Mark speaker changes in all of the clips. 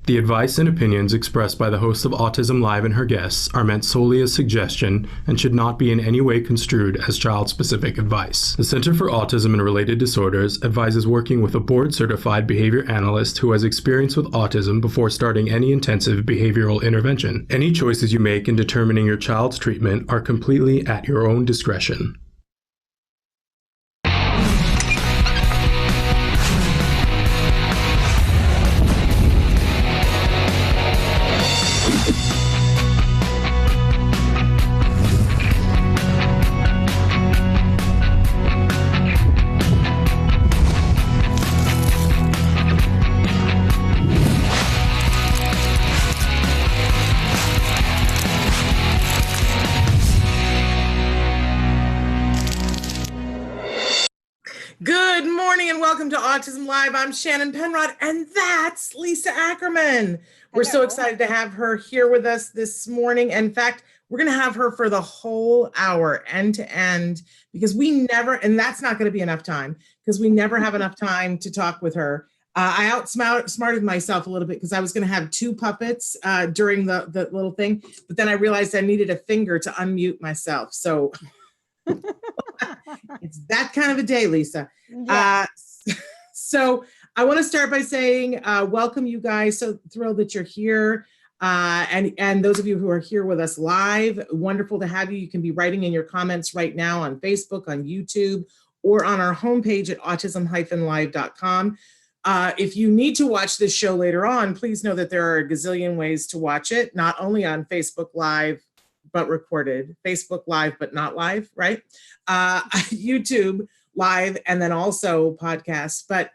Speaker 1: The advice and opinions expressed by the hosts of Autism Live and her guests are meant solely as suggestion and should not be in any way construed as child-specific advice. The Center for Autism and Related Disorders advises working with a board-certified behavior analyst who has experience with autism before starting any intensive behavioral intervention. Any choices you make in determining your child's treatment are completely at your own discretion.
Speaker 2: Good morning and welcome to Autism Live. I'm Shannon Penrod and that's Lisa Ackerman. We're so excited to have her here with us this morning. In fact, we're going to have her for the whole hour end to end because we never, and that's not going to be enough time because we never have enough time to talk with her. I outsmarted myself a little bit because I was going to have two puppets during the little thing, but then I realized I needed a finger to unmute myself. So it's that kind of a day, Lisa. Yeah. So I want to start by saying welcome, you guys. So thrilled that you're here. And those of you who are here with us live, wonderful to have you. You can be writing in your comments right now on Facebook, on YouTube, or on our homepage at autism-live.com. If you need to watch this show later on, please know that there are a gazillion ways to watch it, not only on Facebook Live, but recorded, Facebook Live, but not live, right? YouTube Live, and then also podcasts. But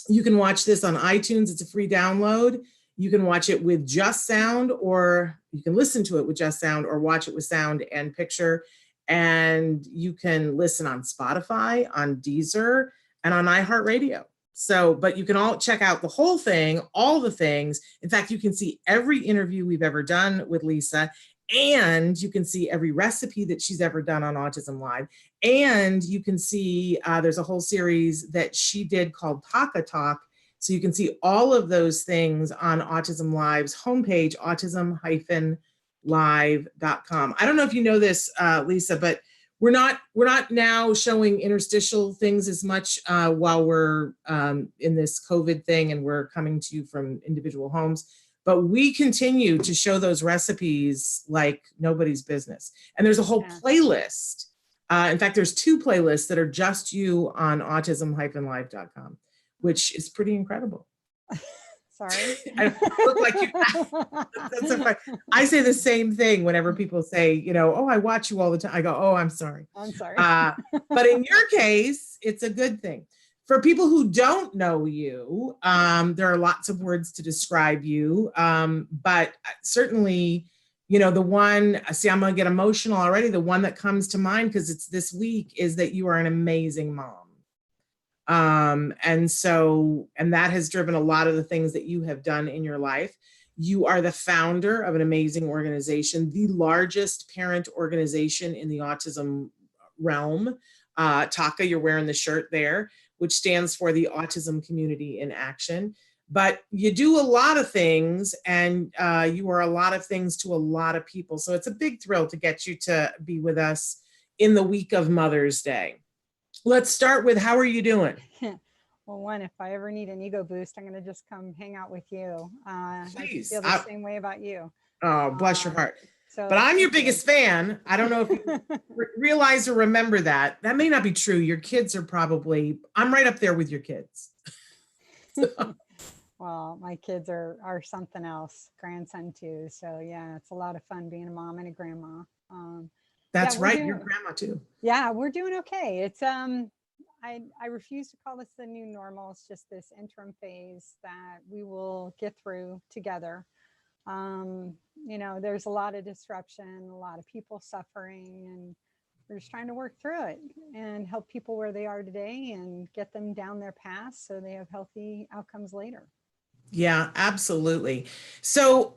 Speaker 2: you can watch this on iTunes. It's a free download. You can watch it with just sound, or you can listen to it with just sound, or watch it with sound and picture. And you can listen on Spotify, on Deezer, and on iHeartRadio. So, but you can all check out the whole thing, all the things. In fact, you can see every interview we've ever done with Lisa. And you can see every recipe that she's ever done on Autism Live. And you can see there's a whole series that she did called TACA Talk. So you can see all of those things on Autism Live's homepage, autism-live.com. I don't know if you know this, Lisa, but we're not now showing interstitial things as much while we're in this COVID thing and we're coming to you from individual homes. But we continue to show those recipes like nobody's business. And there's a whole playlist. In fact, there's two playlists that are just you on autism-live.com, which is pretty incredible.
Speaker 3: Sorry.
Speaker 2: I look like you. That's so funny. I say the same thing whenever people say, you know, oh, I watch you all the time. I go, oh, I'm sorry.
Speaker 3: I'm sorry.
Speaker 2: But in your case, it's a good thing. For people who don't know you, there are lots of words to describe you, but certainly, you know, the one, see, I'm gonna get emotional already. The one that comes to mind, because it's this week, is that you are an amazing mom. And that has driven a lot of the things that you have done in your life. You are the founder of an amazing organization, the largest parent organization in the autism realm. TACA, you're wearing the shirt there, which stands for the Autism Community in Action. But you do a lot of things, and you are a lot of things to a lot of people. So it's a big thrill to get you to be with us in the week of Mother's Day. Let's start with, how are you doing?
Speaker 3: Well, one, if I ever need an ego boost, I'm going to just come hang out with you.
Speaker 2: Please.
Speaker 3: I feel the same way about you.
Speaker 2: Oh, bless your heart.
Speaker 3: So,
Speaker 2: but I'm your biggest fan. I don't know if you realize or remember that. That may not be true. Your kids are probably, I'm right up there with your kids.
Speaker 3: Well, my kids are something else, grandson too. So yeah, it's a lot of fun being a mom and a grandma.
Speaker 2: That's right. You're grandma too.
Speaker 3: Yeah, we're doing okay. It's, I refuse to call this the new normal. It's just this interim phase that we will get through together. You know, there's a lot of disruption, a lot of people suffering, and we're just trying to work through it and help people where they are today and get them down their path so they have healthy outcomes later.
Speaker 2: Yeah, absolutely. So,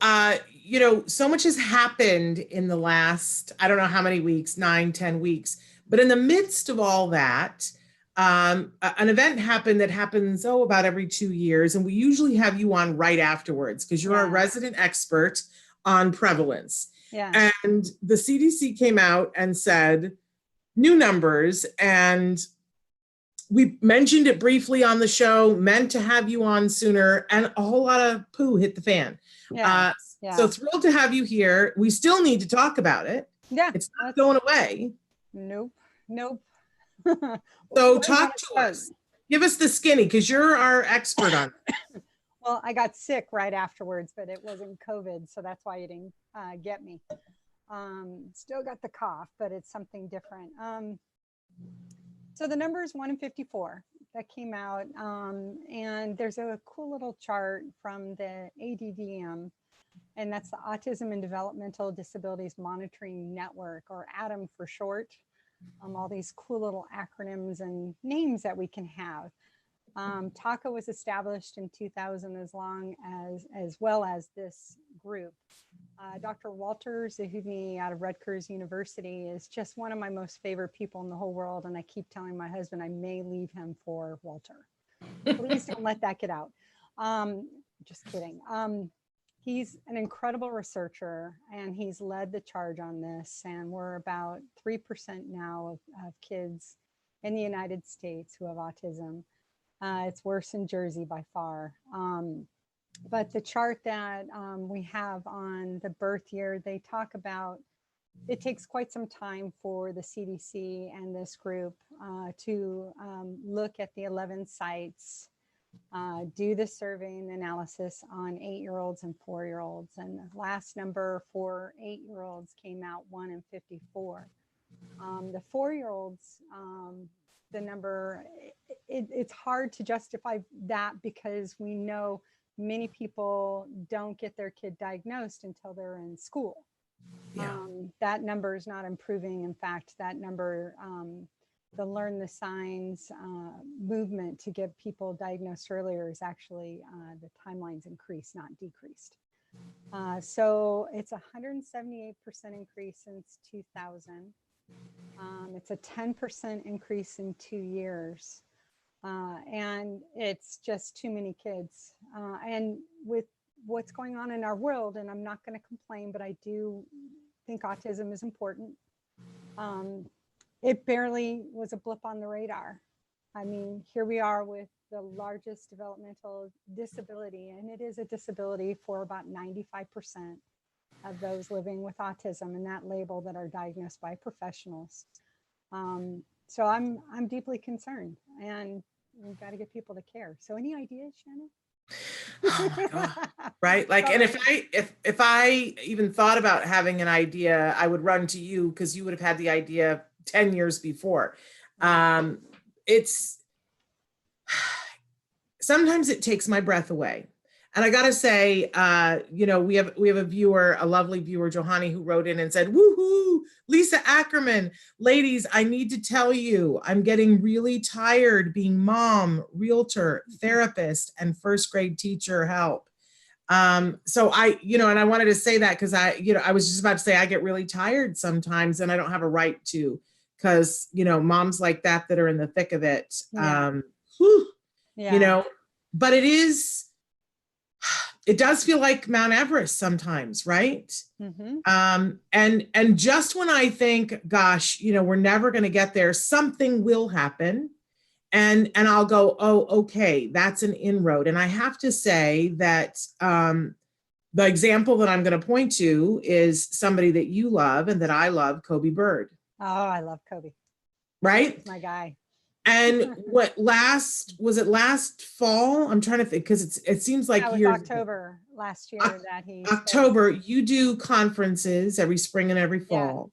Speaker 2: you know, so much has happened in the last, I don't know how many weeks, 9, 10 weeks, but in the midst of all that, an event happened that happens, about every 2 years. And we usually have you on right afterwards because you're a resident expert on prevalence.
Speaker 3: Yeah.
Speaker 2: And the CDC came out and said new numbers, and we mentioned it briefly on the show, meant to have you on sooner, and a whole lot of poo hit the fan.
Speaker 3: Yeah.
Speaker 2: So thrilled to have you here. We still need to talk about it.
Speaker 3: Yeah.
Speaker 2: It's not going away.
Speaker 3: Nope.
Speaker 2: So talk to us. Give us the skinny, because you're our expert on it.
Speaker 3: Well, I got sick right afterwards, but it wasn't COVID, so that's why you didn't get me. Still got the cough, but it's something different. So the number is 1 in 54 that came out, and there's a cool little chart from the ADVM, and that's the Autism and Developmental Disabilities Monitoring Network, or ADDM for short. All these cool little acronyms and names that we can have. TACA was established in 2000 as well as this group. Dr. Walter Zahudny out of Rutgers University is just one of my most favorite people in the whole world. And I keep telling my husband I may leave him for Walter. Please don't let that get out. Just kidding. He's an incredible researcher, and he's led the charge on this. And we're about 3% now of kids in the United States who have autism. It's worse in Jersey by far. But the chart that we have on the birth year, they talk about it takes quite some time for the CDC and this group to look at the 11 sites, do the survey and analysis on 8-year-olds and 4-year-olds. And the last number for 8-year-olds came out 1 in 54. The 4-year-olds, the number, it's hard to justify that because we know many people don't get their kid diagnosed until they're in school.
Speaker 2: Yeah.
Speaker 3: That number is not improving. In fact, that number, the learn the signs movement to get people diagnosed earlier is actually, the timeline's increased, not decreased. So it's 178% increase since 2000. It's a 10% increase in 2 years. And it's just too many kids. And with what's going on in our world, and I'm not going to complain, but I do think autism is important. It barely was a blip on the radar. I mean, here we are with the largest developmental disability, and it is a disability for about 95% of those living with autism, and that label that are diagnosed by professionals. So I'm deeply concerned, and we've got to get people to care. So any ideas, Shannon?
Speaker 2: Oh my God. Right. Like, and if I even thought about having an idea, I would run to you because you would have had the idea 10 years before. It's sometimes it takes my breath away. And I got to say, we have a viewer, a lovely viewer, Johanny, who wrote in and said, woohoo, Lisa Ackerman, ladies, I need to tell you, I'm getting really tired being mom, realtor, therapist, and first grade teacher help. So and I wanted to say that because I was just about to say, I get really tired sometimes and I don't have a right to, because, moms like that are in the thick of it, but it does feel like Mount Everest sometimes, right? Mm-hmm. And just when I think, gosh, we're never going to get there, something will happen. And I'll go, oh, okay, that's an inroad. And I have to say that the example that I'm going to point to is somebody that you love and that I love, Kobe Bird.
Speaker 3: Oh, I love Kobe.
Speaker 2: Right?
Speaker 3: He's my guy.
Speaker 2: And last fall? I'm trying to think because it seems like
Speaker 3: that was October last year that he
Speaker 2: October. You do conferences every spring and every fall,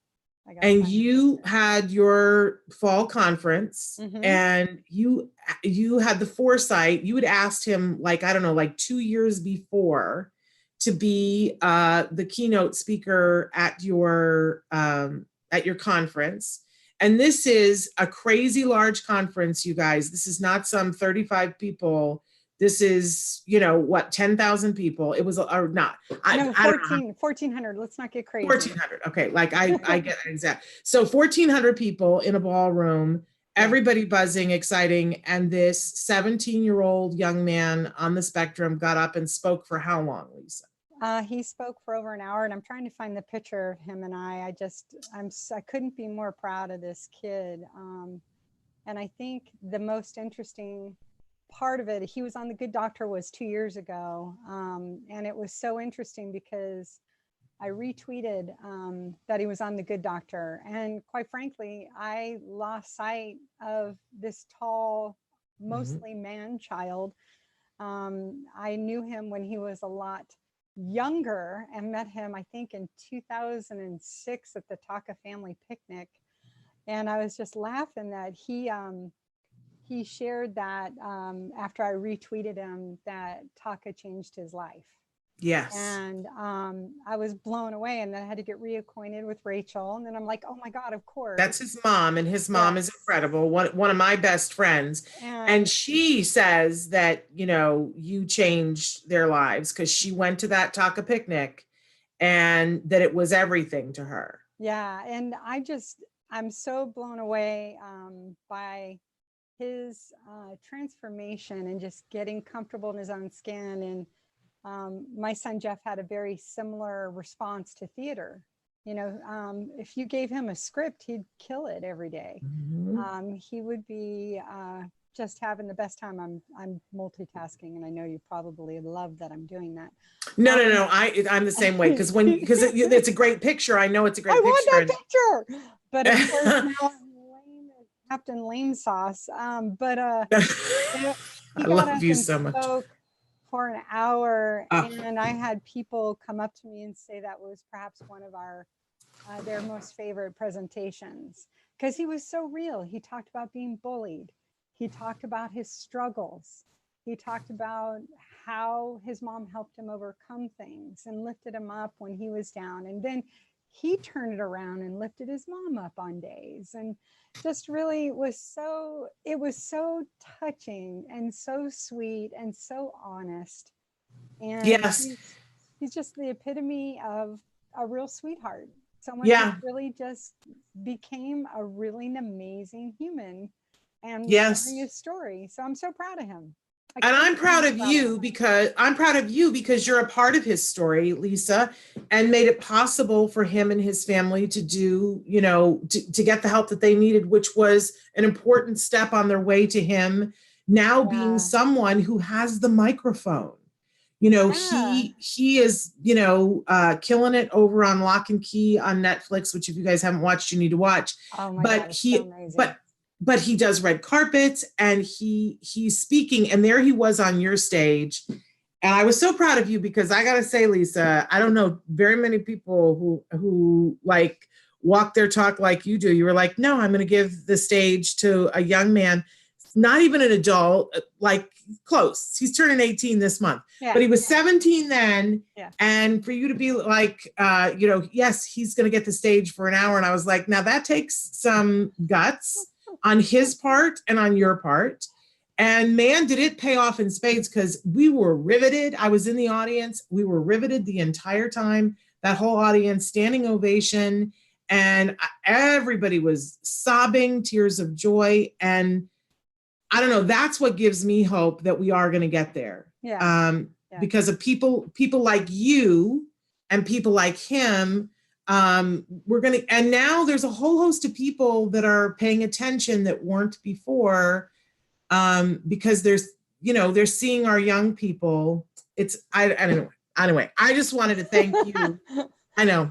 Speaker 2: and you had your fall conference, mm-hmm. and you had the foresight. You had asked him, like, I don't know, like 2 years before, to be the keynote speaker at your conference. And this is a crazy large conference, you guys. This is not some 35 people. This is, 10,000 people. It was, or not. I don't know.
Speaker 3: 1,400. Let's not get crazy.
Speaker 2: 1,400. Okay. Like I get that exact. So 1,400 people in a ballroom. everybody buzzing, exciting. And this 17-year-old young man on the spectrum got up and spoke for how long, Lisa?
Speaker 3: He spoke for over an hour, and I'm trying to find the picture of him and I couldn't be more proud of this kid. And I think the most interesting part of it, he was on The Good Doctor was 2 years ago. And it was so interesting because I retweeted that he was on The Good Doctor. And quite frankly, I lost sight of this tall, mostly man child. I knew him when he was a lot younger and met him, I think, in 2006 at the TACA family picnic. And I was just laughing that he shared that after I retweeted him that TACA changed his life.
Speaker 2: Yes.
Speaker 3: And I was blown away, and then I had to get reacquainted with Rachel. And then I'm like, oh my God, of course.
Speaker 2: That's his mom, and his mom is incredible. One of my best friends. And she says that, you changed their lives because she went to that TACA picnic and that it was everything to her.
Speaker 3: Yeah. And I'm so blown away by his transformation and just getting comfortable in his own skin. And my son Jeff had a very similar response to theater. If you gave him a script, he'd kill it every day. He would be just having the best time. I'm multitasking, and I know you probably love that I'm doing that.
Speaker 2: No. I'm the same way because it's a great picture. I know it's a great picture.
Speaker 3: I want that picture. But of course now I'm lame as Captain Lame Sauce.
Speaker 2: I love you so much.
Speaker 3: For an hour, and I had people come up to me and say that was perhaps one of their most favorite presentations because he was so real. He talked about being bullied. He talked about his struggles. He talked about how his mom helped him overcome things and lifted him up when he was down. And then he turned it around and lifted his mom up on days, and just really it was so touching and so sweet and so honest. And
Speaker 2: yes,
Speaker 3: he's just the epitome of a real sweetheart. Someone who really just became a really amazing human and sharing his story. So I'm so proud of him.
Speaker 2: And I'm proud of you because you're a part of his story, Lisa, and made it possible for him and his family to do, to get the help that they needed, which was an important step on their way to him now being someone who has the microphone. He is, killing it over on Lock and Key on Netflix, which if you guys haven't watched, you need to watch.
Speaker 3: Oh my God, it's so amazing.
Speaker 2: But he does red carpets and he's speaking, and there he was on your stage. And I was so proud of you because I got to say, Lisa, I don't know very many people who like walk their talk like you do. You were like, no, I'm going to give the stage to a young man, not even an adult, like close. He's turning 18 this month, but he was 17 then. Yeah. And for you to be like, yes, he's going to get the stage for an hour. And I was like, now that takes some guts on his part and on your part. And man, did it pay off in spades because we were riveted. I was in the audience. We were riveted the entire time, that whole audience, standing ovation. And everybody was sobbing, tears of joy. And I don't know, that's what gives me hope that we are going to get there. Because of people like you and people like him. And now there's a whole host of people that are paying attention that weren't before, because they're seeing our young people. I don't know. Anyway, I just wanted to thank you. I know,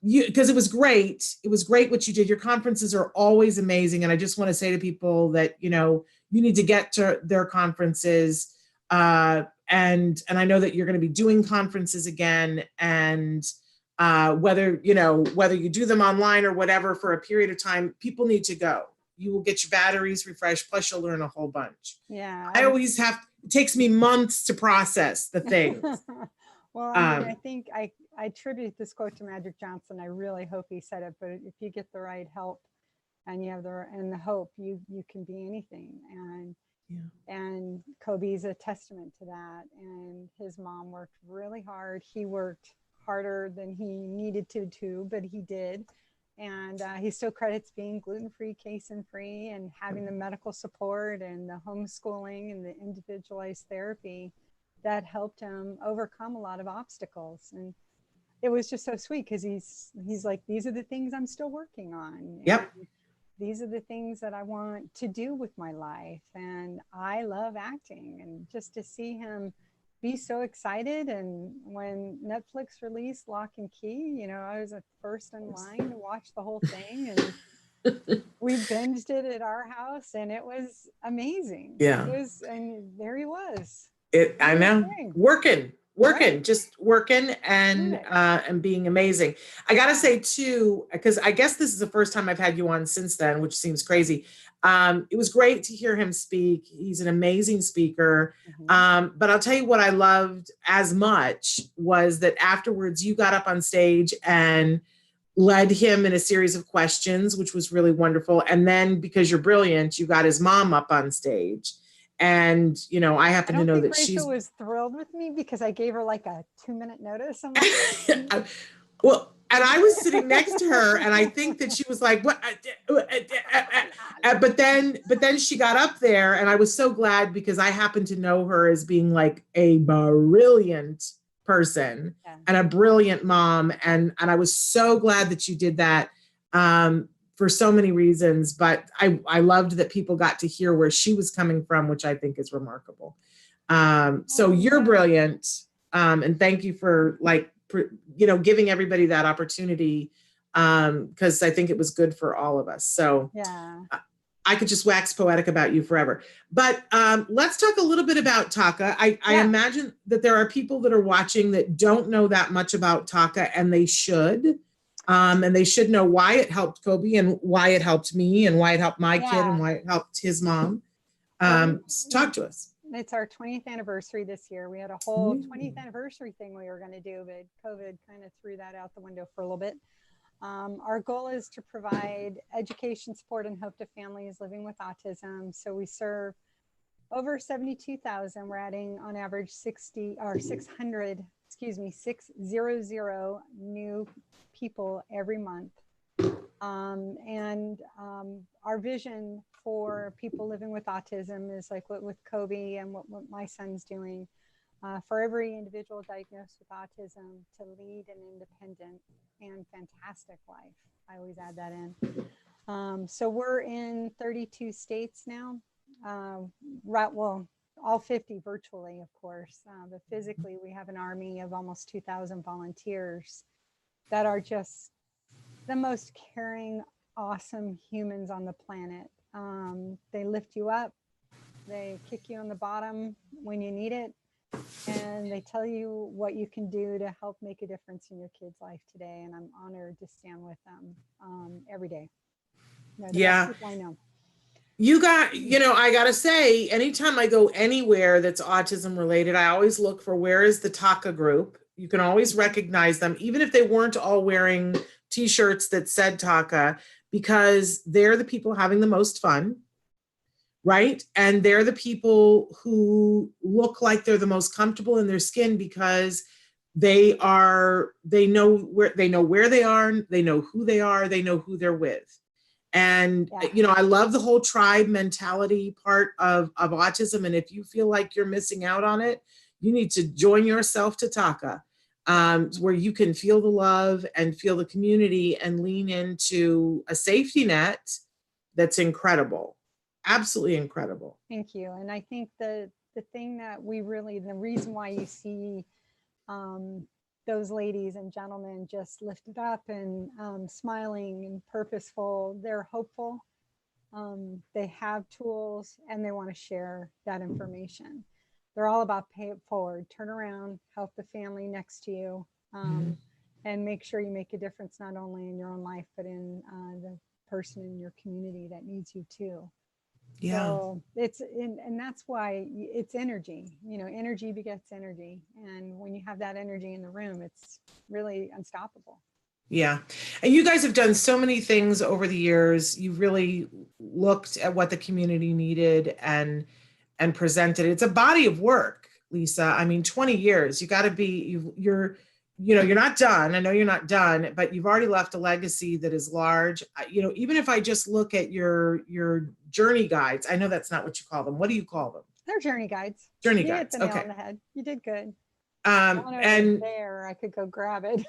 Speaker 2: because it was great. It was great what you did. Your conferences are always amazing. And I just want to say to people that, you need to get to their conferences. And I know that you're going to be doing conferences again, and whether you do them online or whatever for a period of time, people need to go. You will get your batteries refreshed, plus you'll learn a whole bunch.
Speaker 3: Yeah.
Speaker 2: It takes me months to process the things.
Speaker 3: Well, I think I attribute this quote to Magic Johnson. I really hope he said it, but if you get the right help and you have the hope, you can be anything. And Kobe's a testament to that. And his mom worked really hard. He worked harder than he needed to, but he did. And he still credits being gluten-free, casein-free, and having the medical support and the homeschooling and the individualized therapy that helped him overcome a lot of obstacles. And it was just so sweet because he's like, these are the things I'm still working on.
Speaker 2: Yep.
Speaker 3: And these are the things that I want to do with my life. And I love acting. And just to see him be so excited. And when Netflix released Lock and Key, I was at first in line to watch the whole thing. And we binged it at our house and it was amazing.
Speaker 2: Yeah.
Speaker 3: And there he was.
Speaker 2: I know. Working, right. Just working and
Speaker 3: right.
Speaker 2: And being amazing. I gotta say too, because I guess this is the first time I've had you on since then, which seems crazy. It was great to hear him speak. He's an amazing speaker.
Speaker 3: Mm-hmm.
Speaker 2: But I'll tell you what I loved as much was that afterwards you got up on stage and led him in a series of questions, which was really wonderful. And then because you're brilliant, you got his mom up on stage. And, I happen to know that
Speaker 3: Rachel was thrilled with me because I gave her like a 2-minute notice. I'm like,
Speaker 2: well, and I was sitting next to her and I think that she was like, what? But then she got up there and I was so glad because I happen to know her as being like a brilliant person and a brilliant mom. And I was so glad that you did that. For so many reasons, but I loved that people got to hear where she was coming from, which I think is remarkable. So you're brilliant. And thank you for giving everybody that opportunity. Cause I think it was good for all of us. So
Speaker 3: yeah,
Speaker 2: I could just wax poetic about you forever, but let's talk a little bit about TACA. I imagine that there are people that are watching that don't know that much about TACA and they should. And they should know why it helped Kobe and why it helped me and why it helped my kid and why it helped his mom. Talk to us.
Speaker 3: It's our 20th anniversary this year. We had a whole 20th anniversary thing we were going to do, but COVID kind of threw that out the window for a little bit. Our goal is to provide education, support, and hope to families living with autism. So we serve over 72,000. We're adding on average 600 new people every month. Our vision for people living with autism is like what with Kobe and what my son's doing, for every individual diagnosed with autism to lead an independent and fantastic life. I always add that in. So we're in 32 states now. All 50 virtually, of course, but physically we have an army of almost 2,000 volunteers that are just the most caring, awesome humans on the planet. They lift you up, they kick you on the bottom when you need it, and they tell you what you can do to help make a difference in your kid's life today. And I'm honored to stand with them every day. They're the best people I know.
Speaker 2: I gotta say, anytime I go anywhere that's autism related, I always look for where is the TACA group. You can always recognize them, even if they weren't all wearing t-shirts that said TACA, because they're the people having the most fun, right? And they're the people who look like they're the most comfortable in their skin because they know where they are, they know who they are, they know who they're with. And, I love the whole tribe mentality part of autism. And if you feel like you're missing out on it, you need to join yourself to TACA, where you can feel the love and feel the community and lean into a safety net that's incredible. Absolutely incredible.
Speaker 3: Thank you. And I think the thing that the reason why you see those ladies and gentlemen just lifted up and smiling and purposeful, they're hopeful. They have tools and they want to share that information. They're all about pay it forward, turn around, help the family next to you, and make sure you make a difference not only in your own life, but in the person in your community that needs you too.
Speaker 2: Yeah.
Speaker 3: So and that's why it's energy, energy begets energy. And when you have that energy in the room, it's really unstoppable.
Speaker 2: Yeah. And you guys have done so many things over the years. You've really looked at what the community needed and presented. It's a body of work, Lisa. I mean, 20 years, you got to be, you're not done. I know you're not done, but you've already left a legacy that is large. Even if I just look at your journey guides, I know that's not what you call them. What do you call them?
Speaker 3: They're journey guides.
Speaker 2: Journey
Speaker 3: You hit
Speaker 2: guides.
Speaker 3: the nail
Speaker 2: Okay.
Speaker 3: on the head. You did good.
Speaker 2: And
Speaker 3: there, I could go grab it.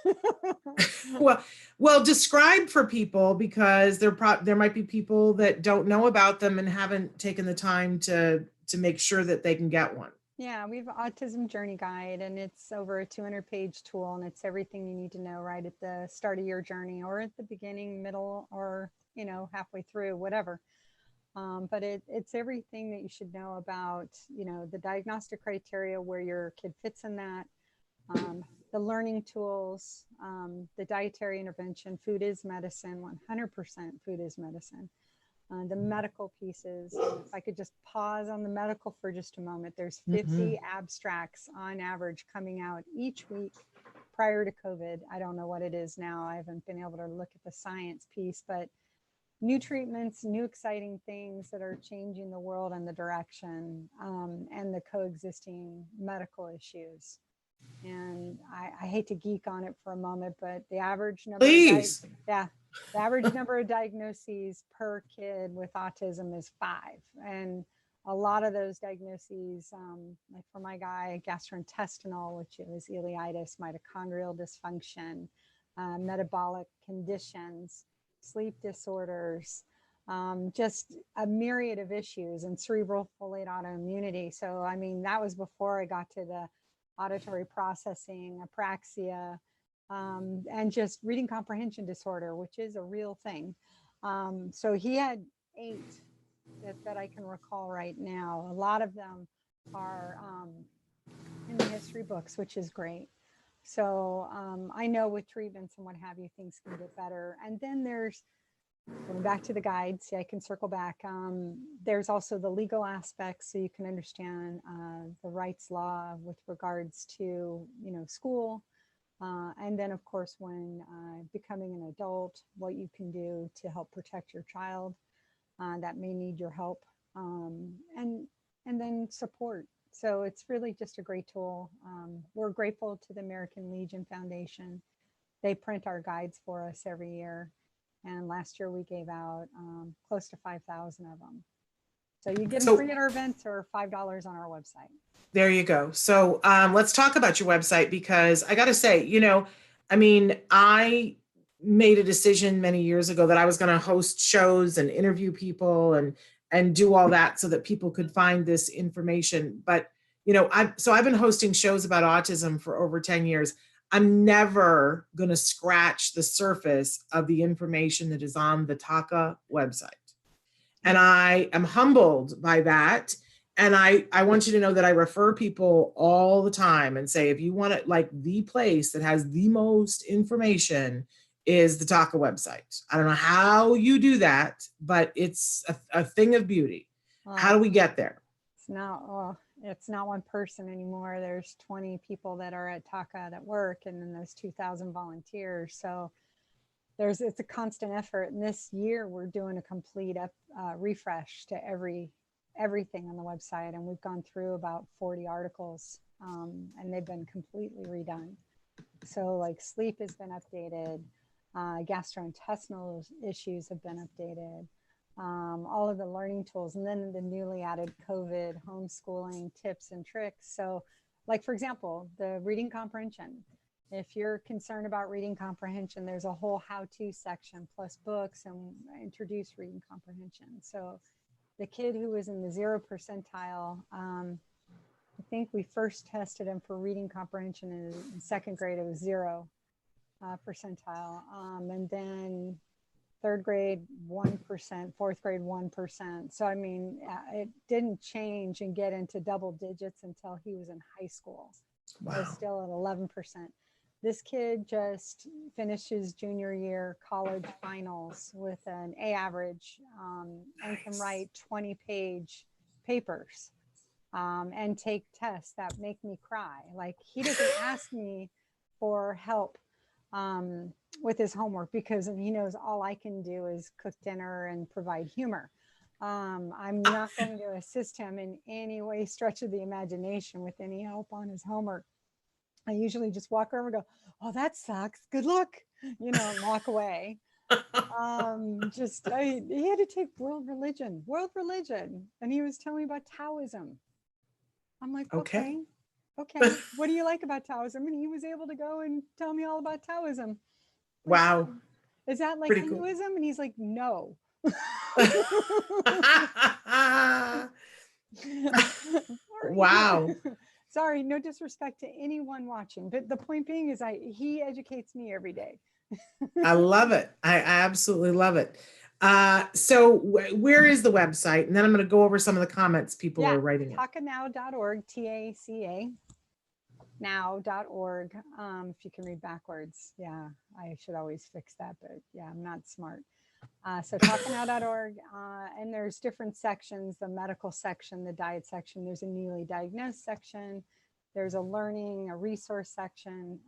Speaker 2: well, describe for people, because there might be people that don't know about them and haven't taken the time to make sure that they can get one.
Speaker 3: Yeah, we have Autism Journey Guide, and it's over a 200-page tool, and it's everything you need to know right at the start of your journey, or at the beginning, middle, or halfway through, whatever. But it's everything that you should know about, the diagnostic criteria, where your kid fits in that, the learning tools, the dietary intervention. Food is medicine, 100% food is medicine. The medical pieces. If I could just pause on the medical for just a moment, there's 50 abstracts on average coming out each week prior to COVID. I don't know what it is now. I haven't been able to look at the science piece, but new treatments, new exciting things that are changing the world and the direction, and the coexisting medical issues. And I hate to geek on it for a moment, but the average number the average number of diagnoses per kid with autism is 5. And a lot of those diagnoses, like for my guy, gastrointestinal, which is ileitis, mitochondrial dysfunction, metabolic conditions, sleep disorders, just a myriad of issues, and cerebral folate autoimmunity. So, I mean, that was before I got to the auditory processing, apraxia, and just reading comprehension disorder, which is a real thing. So he had 8 that I can recall right now. A lot of them are in the history books, which is great. So I know with treatments and what have you, things can get better. And then there's, going back to the guide, see, I can circle back. There's also the legal aspects, so you can understand the rights law with regards to, school. And then, of course, when becoming an adult, what you can do to help protect your child that may need your help, and then support. So it's really just a great tool. We're grateful to the American Legion Foundation. They print our guides for us every year. And last year we gave out close to 5,000 of them. So you get them free at our events or $5 on our website.
Speaker 2: There you go. So let's talk about your website, because I got to say, I made a decision many years ago that I was going to host shows and interview people and do all that so that people could find this information. But, I've been hosting shows about autism for over 10 years. I'm never going to scratch the surface of the information that is on the TACA website. And I am humbled by that. And I want you to know that I refer people all the time and say, if you want it, like, the place that has the most information is the TACA website. I don't know how you do that, but it's a thing of beauty. How do we get there?
Speaker 3: It's not one person anymore. There's 20 people that are at TACA that work, and then there's 2,000 volunteers. So it's a constant effort. And this year we're doing a complete refresh to everything on the website. And we've gone through about 40 articles, and they've been completely redone. So like sleep has been updated. Gastrointestinal issues have been updated. All of the learning tools, and then the newly added COVID homeschooling tips and tricks. So like, for example, the reading comprehension. If you're concerned about reading comprehension, there's a whole how-to section plus books and introduce reading comprehension. So the kid who was in the 0 percentile, I think we first tested him for reading comprehension in 2nd grade. It was 0 percentile. And then 3rd grade, 1%, 4th grade, 1%. So, I mean, it didn't change and get into double digits until he was in high school. Wow. It was still at 11%. This kid just finished his junior year college finals with an A average, and can write 20-page papers and take tests that make me cry. Like, he doesn't ask me for help with his homework, because he knows all I can do is cook dinner and provide humor. I'm not going to assist him in any way, stretch of the imagination, with any help on his homework. I usually just walk over and go, oh, that sucks. Good luck, and walk away. He had to take world religion. And he was telling me about Taoism. I'm like, okay. What do you like about Taoism? And he was able to go and tell me all about Taoism.
Speaker 2: Wow.
Speaker 3: Is that like
Speaker 2: Pretty cool.
Speaker 3: Hinduism? And he's like, no.
Speaker 2: Wow.
Speaker 3: Sorry, no disrespect to anyone watching, but the point being is he educates me every day.
Speaker 2: I love it. I absolutely love it. So where is the website? And then I'm going to go over some of the comments people are writing.
Speaker 3: TACAnow.org, TACA now.org. If you can read backwards. Yeah, I should always fix that, but yeah, I'm not smart. So TACAnow.org, and there's different sections, the medical section, the diet section, there's a newly diagnosed section, there's a learning, a resource section,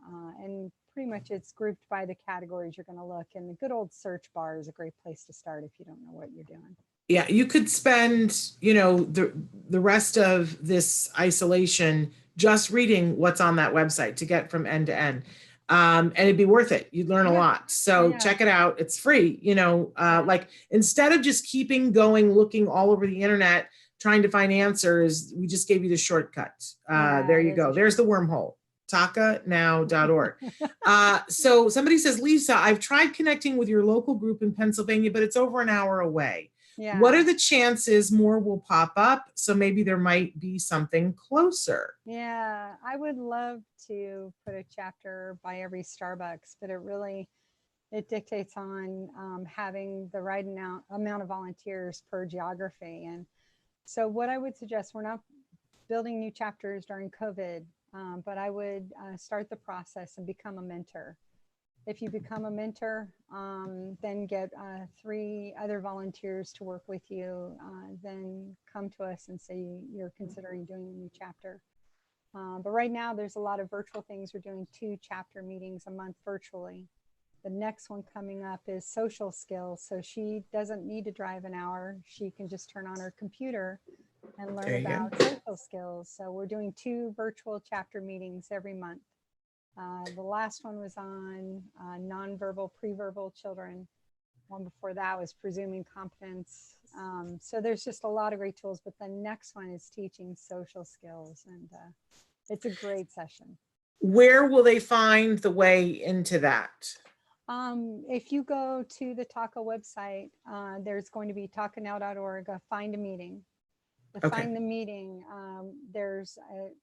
Speaker 3: and pretty much it's grouped by the categories you're going to look. And the good old search bar is a great place to start if you don't know what you're doing.
Speaker 2: Yeah, you could spend, the rest of this isolation just reading what's on that website to get from end to end. And it'd be worth it. You'd learn a lot. So check it out. It's free. Like instead of just keeping going, looking all over the internet, trying to find answers, we just gave you the shortcut. There you go. There's the wormhole. TACAnow.org. So somebody says, Lisa, I've tried connecting with your local group in Pennsylvania, but it's over an hour away. Yeah. What are the chances more will pop up? So maybe there might be something closer.
Speaker 3: Yeah, I would love to put a chapter by every Starbucks, but it dictates on having the right amount of volunteers per geography. And so what I would suggest, we're not building new chapters during COVID, but I would start the process and become a mentor. If you become a mentor, then get 3 other volunteers to work with you, then come to us and say you're considering doing a new chapter. But right now there's a lot of virtual things. We're doing 2 chapter meetings a month virtually. The next one coming up is social skills. So she doesn't need to drive an hour. She can just turn on her computer and learn about social skills. So we're doing 2 virtual chapter meetings every month. The last one was on nonverbal, preverbal children. One before that was presuming competence. So there's just a lot of great tools, but the next one is teaching social skills, and it's a great session.
Speaker 2: Where will they find the way into that?
Speaker 3: If you go to the TACA website, there's going to be TACAnow.org, find a meeting. Find the meeting, there's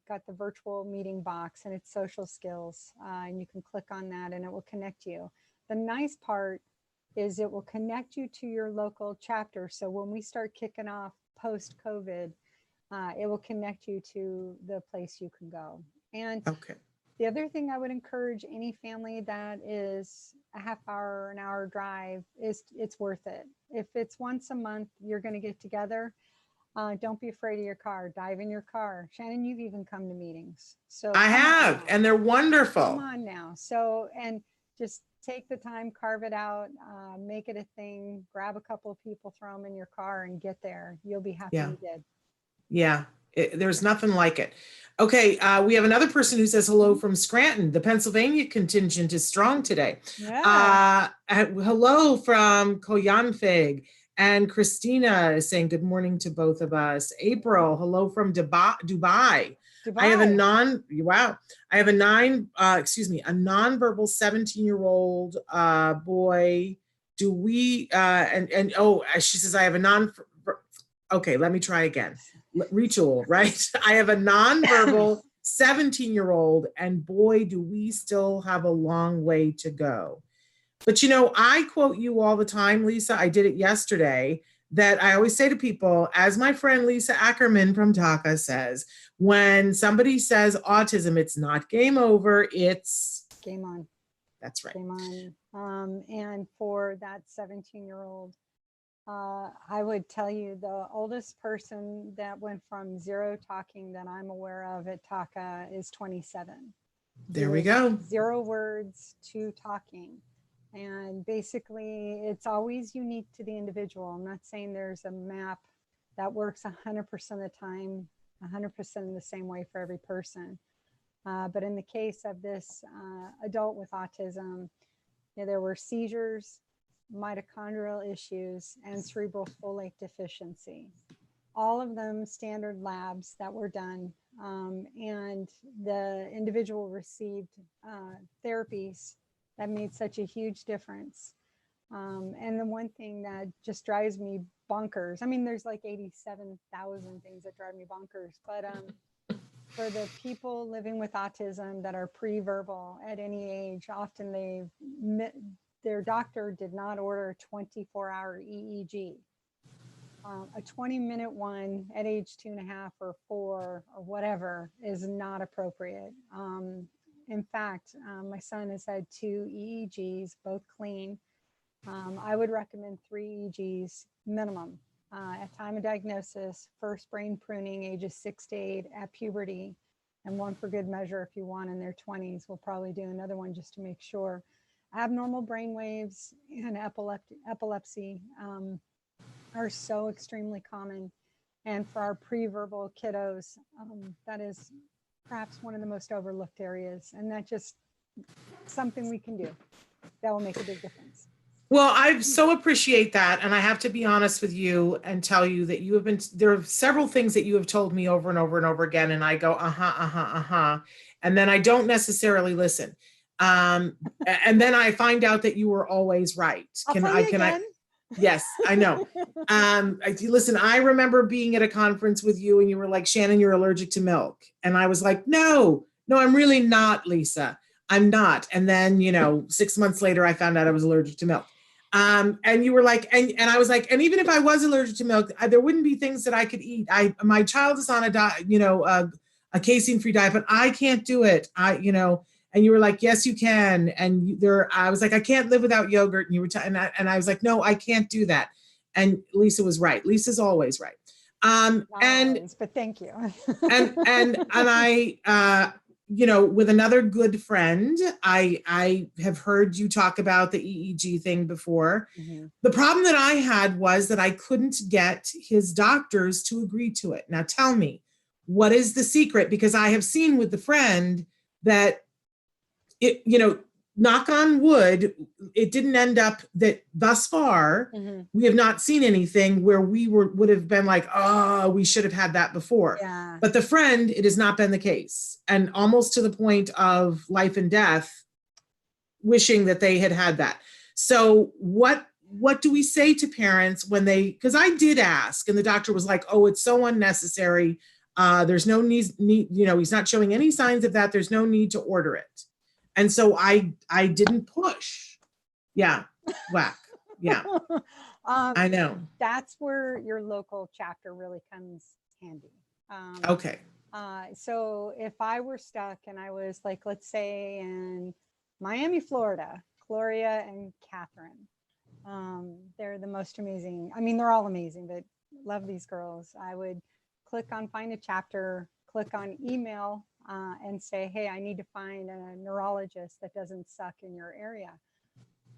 Speaker 3: got the virtual meeting box, and it's social skills, and you can click on that and it will connect you. The nice part is it will connect you to your local chapter. So when we start kicking off post-COVID, it will connect you to the place you can go. And the other thing I would encourage any family that is a half hour, an hour drive, is it's worth it. If it's once a month, you're going to get together. Don't be afraid of your car. Dive in your car. Shannon, you've even come to meetings. So
Speaker 2: I have, and they're wonderful.
Speaker 3: Come on now. So, and just take the time, carve it out, make it a thing, grab a couple of people, throw them in your car and get there. You'll be happy you did.
Speaker 2: Yeah, there's nothing like it. Okay, we have another person who says hello from Scranton. The Pennsylvania contingent is strong today. Yeah. Hello from Koyanfig. And Christina is saying good morning to both of us. April, hello from Dubai. I have a nonverbal 17-year-old boy. Do we, she says, I have a okay, let me try again. Retool, right? I have a nonverbal 17-year-old, and boy, do we still have a long way to go. But I quote you all the time, Lisa. I did it yesterday, that I always say to people, as my friend Lisa Ackerman from TACA says, when somebody says autism, it's not game over, it's
Speaker 3: game on.
Speaker 2: That's right.
Speaker 3: Game on. And for that 17-year-old, I would tell you the oldest person that went from 0 talking that I'm aware of at TACA is 27.
Speaker 2: There we go.
Speaker 3: 0 words to talking. And basically, it's always unique to the individual. I'm not saying there's a map that works 100% of the time, 100% in the same way for every person. But in the case of this adult with autism, there were seizures, mitochondrial issues, and cerebral folate deficiency. All of them standard labs that were done, and the individual received therapies that made such a huge difference. And the one thing that just drives me bonkers, I mean, there's like 87,000 things that drive me bonkers, but for the people living with autism that are pre-verbal at any age, often their doctor did not order a 24-hour EEG. A 20-minute one at age 2.5 or 4 or whatever is not appropriate. In fact, my son has had 2 EEGs, both clean. I would recommend 3 EEGs minimum at time of diagnosis, first brain pruning, ages 6 to 8, at puberty, and one for good measure if you want in their 20s. We'll probably do another one just to make sure. Abnormal brain waves and epilepsy are so extremely common. And for our pre-verbal kiddos, that is perhaps one of the most overlooked areas. And that's just something we can do that will make a big difference.
Speaker 2: Well, I so appreciate that. And I have to be honest with you and tell you that there are several things that you have told me over and over and over again. And I go, and then I don't necessarily listen. And then I find out that you were always right. Yes, I know. Listen, I remember being at a conference with you and you were like, Shannon, you're allergic to milk. And I was like, no, I'm really not, Lisa. I'm not. And then, 6 months later, I found out I was allergic to milk. And you were like, and I was like, and even if I was allergic to milk, there wouldn't be things that I could eat. My child is on a diet, a casein-free diet, but I can't do it. And you were like, yes, you can. And I was like, I can't live without yogurt. And you were, and I was like, no, I can't do that. And Lisa was right. Lisa's always right.
Speaker 3: But thank you.
Speaker 2: and I, with another good friend, I have heard you talk about the EEG thing before. Mm-hmm. The problem that I had was that I couldn't get his doctors to agree to it. Now tell me, what is the secret? Because I have seen with the friend that it, knock on wood, it didn't end up that thus far, mm-hmm. we have not seen anything where we would have been like, oh, we should have had that before. Yeah. But the friend, it has not been the case. And almost to the point of life and death, wishing that they had that. So what do we say to parents when because I did ask and the doctor was like, oh, it's so unnecessary. There's no need, he's not showing any signs of that. There's no need to order it. And so I didn't push. Yeah. Whack. Yeah. I know.
Speaker 3: That's where your local chapter really comes handy.
Speaker 2: Okay.
Speaker 3: So if I were stuck and I was like, let's say in Miami, Florida, Gloria and Catherine, they're the most amazing. I mean, they're all amazing, but love these girls. I would click on find a chapter, click on email, and say, hey, I need to find a neurologist that doesn't suck in your area.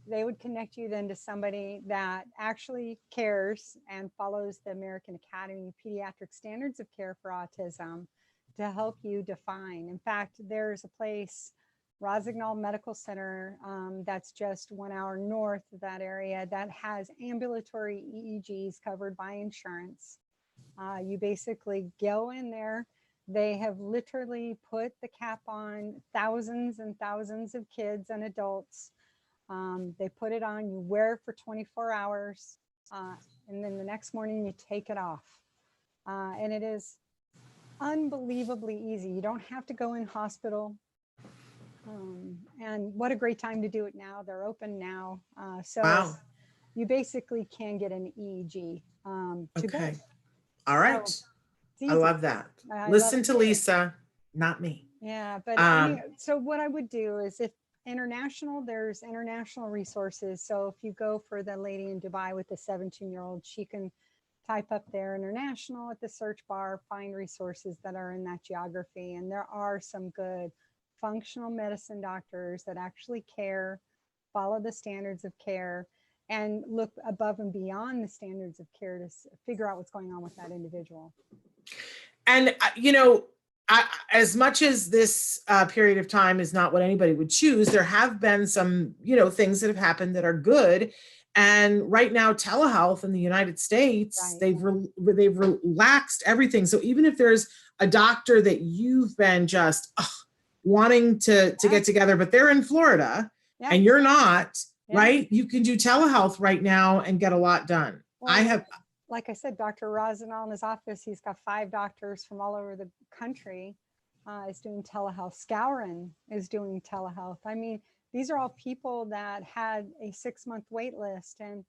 Speaker 3: They would connect you then to somebody that actually cares and follows the American Academy of Pediatric Standards of Care for Autism to help you define. In fact, there's a place, Rossignol Medical Center, that's just 1 hour north of that area that has ambulatory EEGs covered by insurance. You basically go in there. They have literally put the cap on thousands and thousands of kids and adults. They put it on, you wear it for 24 hours, and then the next morning you take it off. And it is unbelievably easy. You don't have to go in hospital. And what a great time to do it now. They're open now. So wow. You basically can get an EEG.
Speaker 2: Okay. All right. So, I love that. Listen to Lisa, not me.
Speaker 3: Yeah, but so what I would do is if there's international resources. So if you go for the lady in Dubai with the 17-year-old, she can type up there international at the search bar, find resources that are in that geography. And there are some good functional medicine doctors that actually care, follow the standards of care, and look above and beyond the standards of care to figure out what's going on with that individual.
Speaker 2: And, as much as this period of time is not what anybody would choose, there have been some, things that have happened that are good. And right now, telehealth in the United States,
Speaker 3: Right.
Speaker 2: they've relaxed everything. So even if there's a doctor that you've been just wanting to get together, but they're in Florida and you're not, right? You can do telehealth right now and get a lot done.
Speaker 3: Well, like I said, Dr. Rosenall in his office, he's got 5 doctors from all over the country is doing telehealth. Scourin is doing telehealth. I mean, these are all people that had a 6-month wait list, and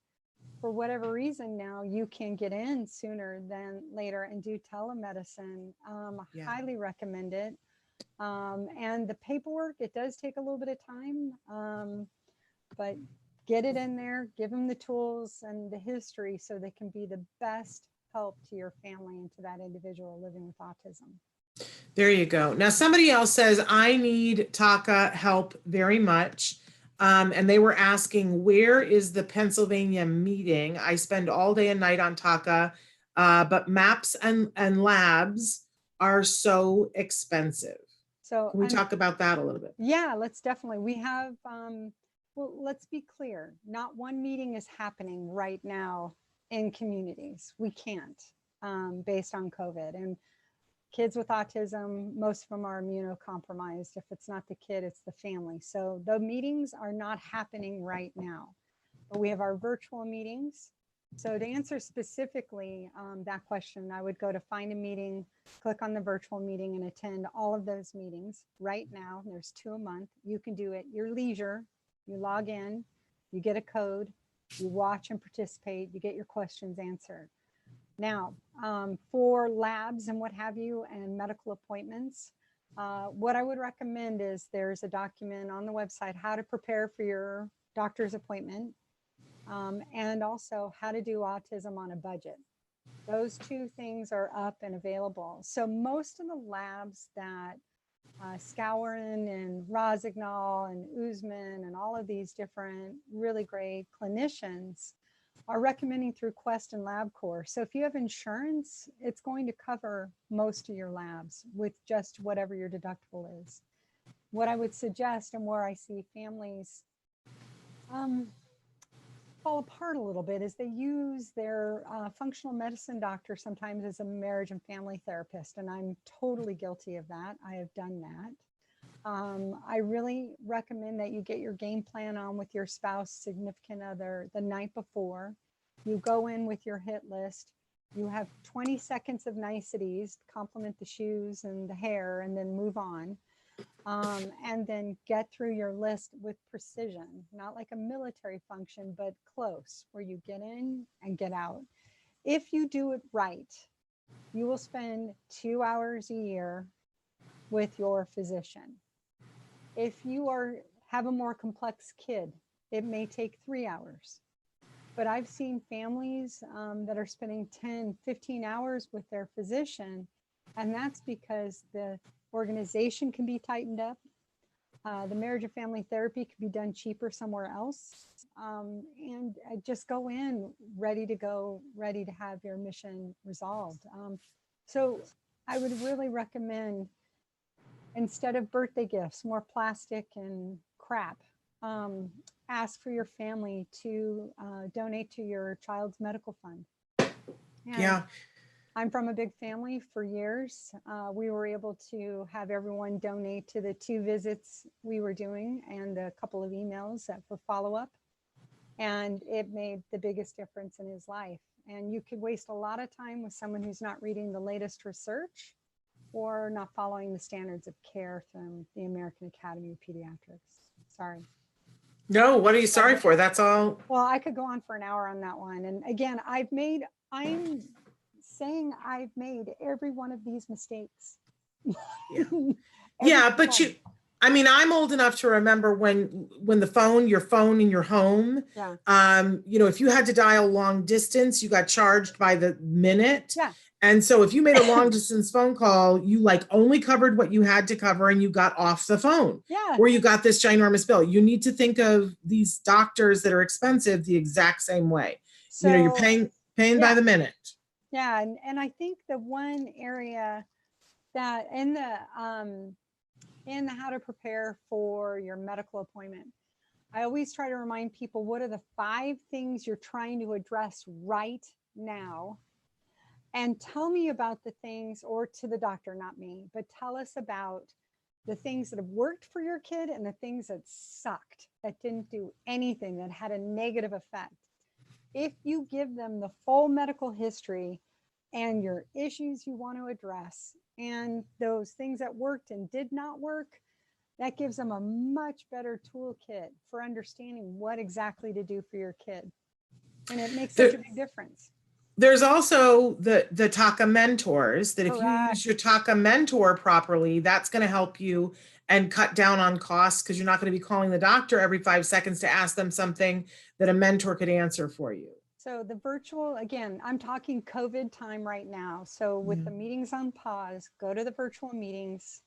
Speaker 3: for whatever reason now you can get in sooner than later and do telemedicine. Highly recommend it. And the paperwork, it does take a little bit of time, but get it in there, give them the tools and the history so they can be the best help to your family and to that individual living with autism.
Speaker 2: There you go. Now, somebody else says, I need TACA help very much. And they were asking, where is the Pennsylvania meeting? I spend all day and night on TACA, but maps and labs are so expensive.
Speaker 3: So
Speaker 2: can we talk about that a little bit?
Speaker 3: Yeah, let's definitely. We have, well, let's be clear. Not one meeting is happening right now in communities. We can't, based on COVID. And kids with autism, most of them are immunocompromised. If it's not the kid, it's the family. So the meetings are not happening right now. But we have our virtual meetings. So to answer specifically that question, I would go to find a meeting, click on the virtual meeting and attend all of those meetings right now. There's 2 a month. You can do it your leisure. You log in, you get a code, you watch and participate, you get your questions answered. Now, for labs and what have you and medical appointments, what I would recommend is there's a document on the website, how to prepare for your doctor's appointment, and also how to do autism on a budget. Those 2 things are up and available. So most of the labs that Scourin and Rossignol and Usman and all of these different really great clinicians are recommending through Quest and LabCorp. So if you have insurance, it's going to cover most of your labs with just whatever your deductible is. What I would suggest, and where I see families fall apart a little bit, is they use their functional medicine doctor sometimes as a marriage and family therapist. And I'm totally guilty of that. I have done that. I really recommend that you get your game plan on with your spouse, significant other the night before. You go in with your hit list. You have 20 seconds of niceties, compliment the shoes and the hair, and then move on. And then get through your list with precision, not like a military function, but close, where you get in and get out. If you do it right, you will spend 2 hours a year with your physician. If you have a more complex kid, it may take 3 hours. But I've seen families that are spending 10, 15 hours with their physician, and that's because the organization can be tightened up. The marriage and family therapy could be done cheaper somewhere else. And just go in ready to go, ready to have your mission resolved. So I would really recommend, instead of birthday gifts, more plastic and crap, ask for your family to donate to your child's medical fund. And I'm from a big family for years. We were able to have everyone donate to the 2 visits we were doing and a couple of emails for follow-up. And it made the biggest difference in his life. And you could waste a lot of time with someone who's not reading the latest research or not following the standards of care from the American Academy of Pediatrics. Sorry.
Speaker 2: No, what are you sorry for? That's all.
Speaker 3: Well, I could go on for an hour on that one. And again, I'm saying I've made every one of these mistakes.
Speaker 2: Yeah, but I'm old enough to remember when your phone in your home, if you had to dial long distance, you got charged by the minute.
Speaker 3: Yeah.
Speaker 2: And so if you made a long distance phone call, you only covered what you had to cover and you got off the phone.
Speaker 3: Yeah.
Speaker 2: Or you got this ginormous bill. You need to think of these doctors that are expensive the exact same way. So, you're paying by the minute.
Speaker 3: Yeah. And I think the one area that in the how to prepare for your medical appointment, I always try to remind people, what are the 5 things you're trying to address right now? And tell me about the things, or to the doctor, not me, but tell us about the things that have worked for your kid and the things that sucked, that didn't do anything, that had a negative effect. If you give them the full medical history and your issues you want to address and those things that worked and did not work, that gives them a much better toolkit for understanding what exactly to do for your kid. And it makes such a big difference.
Speaker 2: There's also the TACA mentors that if
Speaker 3: Correct.
Speaker 2: you use your TACA mentor properly, that's going to help you and cut down on costs, because you're not going to be calling the doctor every 5 seconds to ask them something that a mentor could answer for you.
Speaker 3: So the virtual, again, I'm talking COVID time right now. So with the meetings on pause, go to the virtual meetings,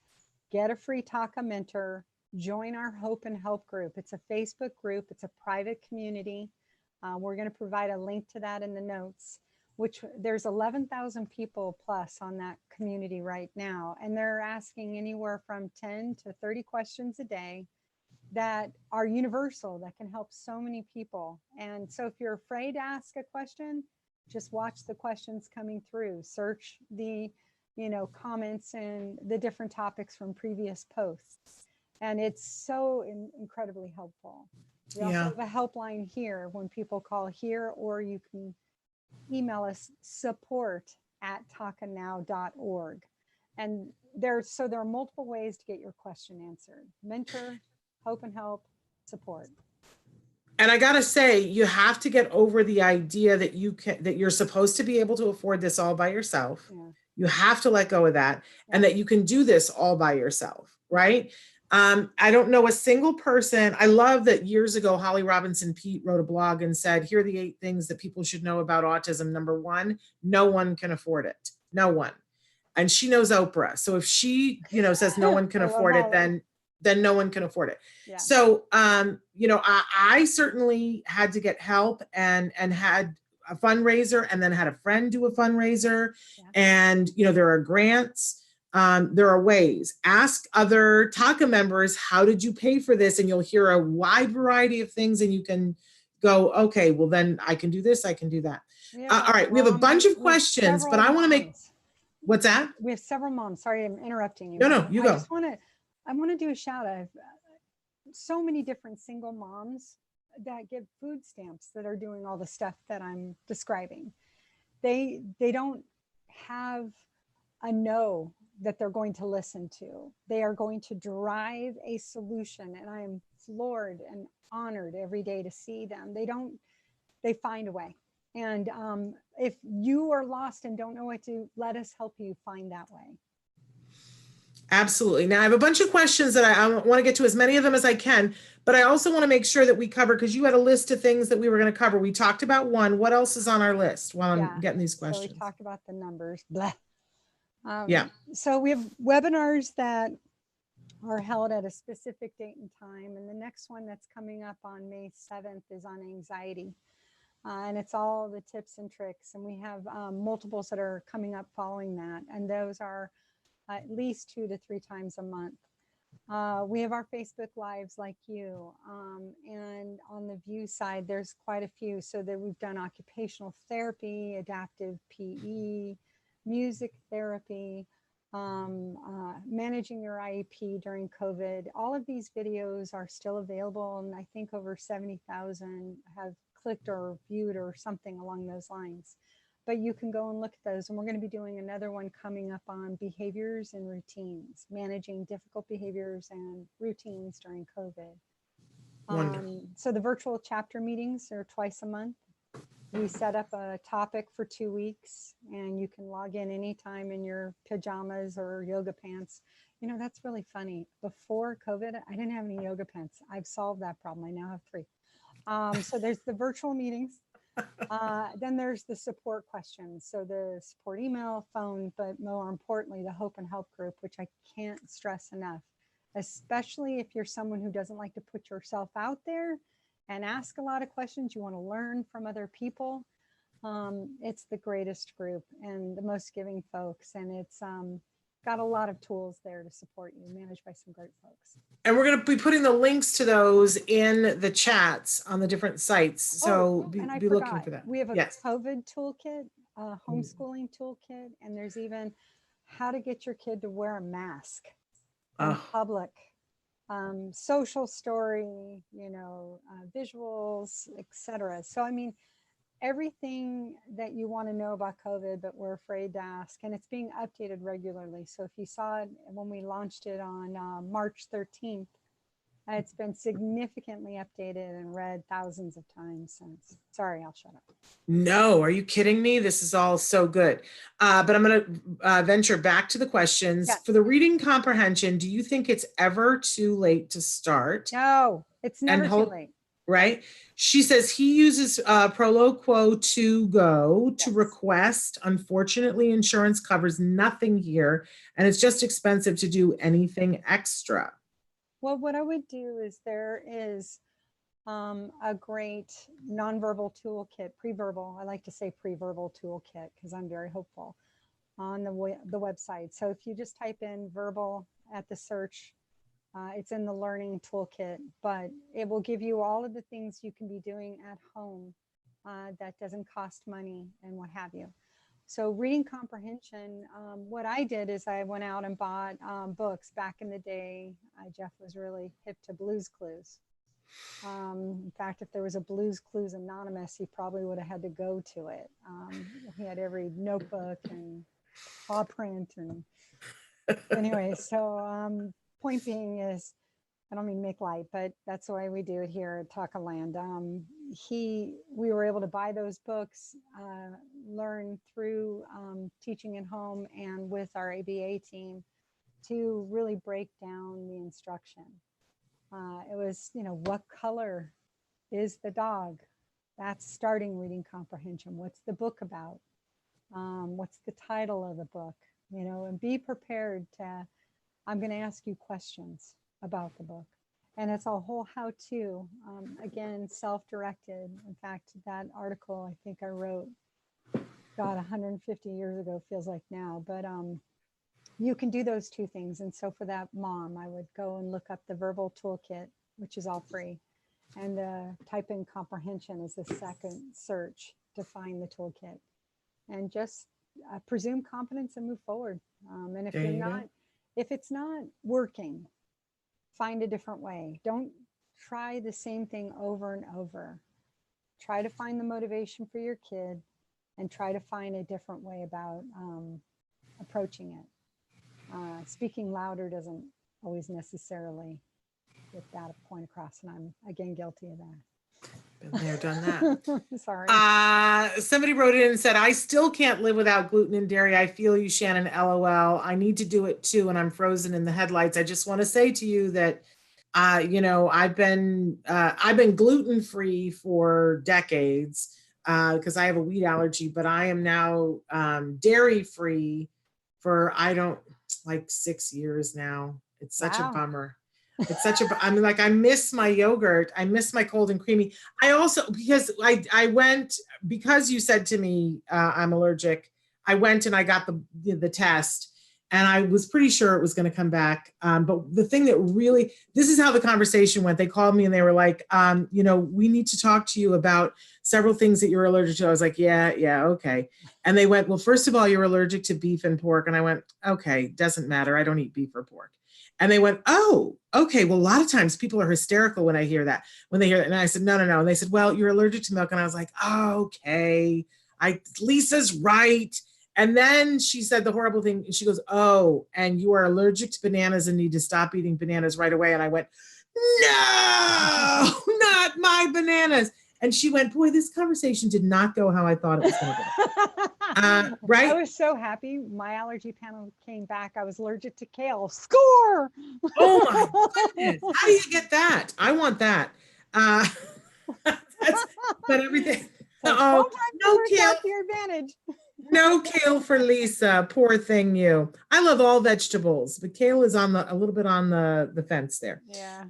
Speaker 3: get a free TACA mentor, join our Hope and Help group. It's a Facebook group. It's a private community. We're going to provide a link to that in the notes, which there's 11,000 people plus on that community right now. And they're asking anywhere from 10 to 30 questions a day that are universal, that can help so many people. And so if you're afraid to ask a question, just watch the questions coming through, search the, comments and the different topics from previous posts. And it's so incredibly helpful. We also have a helpline here when people call here, or you can email us support@tacanow.org. And there are multiple ways to get your question answered: mentor, Hope and Help, support.
Speaker 2: And I gotta say, you have to get over the idea that you're supposed to be able to afford this all by yourself. Yeah. You have to let go of that, and that you can do this all by yourself, right? I don't know a single person. I love that years ago, Holly Robinson Peete wrote a blog and said, here are the 8 things that people should know about autism. Number 1, no one can afford it. No one. And she knows Oprah. So if she, says no one can afford it, then no one can afford it. Yeah. So, I certainly had to get help and had a fundraiser, and then had a friend do a fundraiser. Yeah. And, there are grants. There are ways. Ask other TACA members, how did you pay for this? And you'll hear a wide variety of things, and you can go, okay, well then I can do this, I can do that. All right, we have a bunch of questions, but I want to make, what's that?
Speaker 3: We have several moms. Sorry, I'm interrupting you.
Speaker 2: No, you go.
Speaker 3: I want to do a shout out. So many different single moms that give food stamps that are doing all the stuff that I'm describing. They don't have a no that they're going to listen to. They are going to drive a solution, and I am floored and honored every day to see them. They find a way. And if you are lost and don't know what to, let us help you find that way.
Speaker 2: Absolutely. Now I have a bunch of questions that I want to get to as many of them as I can, but I also want to make sure that we cover, because you had a list of things that we were going to cover. We talked about one. What else is on our list while I'm getting these questions?
Speaker 3: So we talked about the numbers. Blah.
Speaker 2: So
Speaker 3: we have webinars that are held at a specific date and time. And the next one that's coming up on May 7th is on anxiety. And it's all the tips and tricks. And we have multiples that are coming up following that. And those are at least 2 to 3 times a month. We have our Facebook Lives like you. And on the View side, there's quite a few. So that we've done occupational therapy, adaptive PE, music therapy, managing your IEP during COVID. All of these videos are still available, and I think over 70,000 have clicked or viewed or something along those lines. But you can go and look at those, and we're going to be doing another one coming up on behaviors and routines, managing difficult behaviors and routines during COVID. So the virtual chapter meetings are twice a month. We set up a topic for 2 weeks, and you can log in anytime in your pajamas or yoga pants. That's really funny. Before COVID, I didn't have any yoga pants. I've solved that problem. I now have 3. So there's the virtual meetings. Then there's the support questions. So the support email, phone, but more importantly, the Hope and Help group, which I can't stress enough, especially if you're someone who doesn't like to put yourself out there and ask a lot of questions. You want to learn from other people. It's the greatest group and the most giving folks. And it's got a lot of tools there to support you, managed by some great folks.
Speaker 2: And we're going to be putting the links to those in the chats on the different sites. So be looking for that.
Speaker 3: We have a
Speaker 2: yes.
Speaker 3: COVID toolkit, homeschooling toolkit, and there's even how to get your kid to wear a mask in public, social story, visuals, etc. So, I mean, everything that you want to know about COVID, but we're afraid to ask, and it's being updated regularly. So if you saw it when we launched it on March 13th, it's been significantly updated and read thousands of times since. Sorry, I'll shut up.
Speaker 2: No, are you kidding me? This is all so good. But I'm going to venture back to the questions.
Speaker 3: Yes.
Speaker 2: For the reading comprehension, do you think it's ever too late to start?
Speaker 3: No, it's never too late.
Speaker 2: Right? She says he uses Proloquo to go to
Speaker 3: Yes.
Speaker 2: request. Unfortunately, insurance covers nothing here, and it's just expensive to do anything extra.
Speaker 3: Well, what I would do is there is a great nonverbal toolkit, preverbal. I like to say preverbal toolkit because I'm very hopeful on the website. So if you just type in verbal at the search, it's in the learning toolkit, but it will give you all of the things you can be doing at home that doesn't cost money and what have you. So reading comprehension, what I did is I went out and bought books. Back in the day, Jeff was really hip to Blue's Clues. In fact, if there was a Blue's Clues Anonymous, he probably would have had to go to it. He had every notebook and paw print. And anyway, so point being is, I don't mean make light, but that's the way we do it here at TACA Land. We were able to buy those books, learn through teaching at home and with our ABA team to really break down the instruction. It was, what color is the dog? That's starting reading comprehension. What's the book about? What's the title of the book? And be prepared to, I'm going to ask you questions about the book. And it's a whole how-to, again, self-directed. In fact, that article I think I wrote, God, 150 years ago, feels like now, but you can do those two things. And so for that mom, I would go and look up the verbal toolkit, which is all free. And type in comprehension as the second search to find the toolkit. And just presume competence and move forward. And if it's not working, find a different way. Don't try the same thing over and over. Try to find the motivation for your kid and try to find a different way about approaching it. Speaking louder doesn't always necessarily get that point across, and I'm again guilty of that.
Speaker 2: Been there, done that.
Speaker 3: Sorry.
Speaker 2: Somebody wrote in and said, I still can't live without gluten and dairy. I feel you, Shannon, LOL. I need to do it too, and I'm frozen in the headlights. I just want to say to you that, I've been gluten-free for decades because I have a wheat allergy, but I am now dairy-free for, 6 years now. It's such a bummer. It's such a, I miss my yogurt. I miss my cold and creamy. I also, because I went, because you said to me, I'm allergic, I went and I got the test and I was pretty sure it was going to come back. But the thing that really, this is how the conversation went. They called me and they were like, we need to talk to you about several things that you're allergic to. I was like, yeah, okay. And they went, well, first of all, you're allergic to beef and pork. And I went, okay, doesn't matter. I don't eat beef or pork. And they went, oh, okay. Well, a lot of times people are hysterical when they hear that. And I said, no. And they said, well, you're allergic to milk. And I was like, oh, okay. Lisa's right. And then she said the horrible thing. And she goes, oh, and you are allergic to bananas and need to stop eating bananas right away. And I went, no, not my bananas. And she went, boy, this conversation did not go how I thought it was going to go. Right?
Speaker 3: I was so happy. My allergy panel came back. I was allergic to kale. Score!
Speaker 2: Oh my goodness. How do you get that? I want that. But everything.
Speaker 3: So
Speaker 2: no kale.
Speaker 3: To your advantage.
Speaker 2: No kale for Lisa. Poor thing you. I love all vegetables, but kale is a little bit on the fence there.
Speaker 3: Yeah.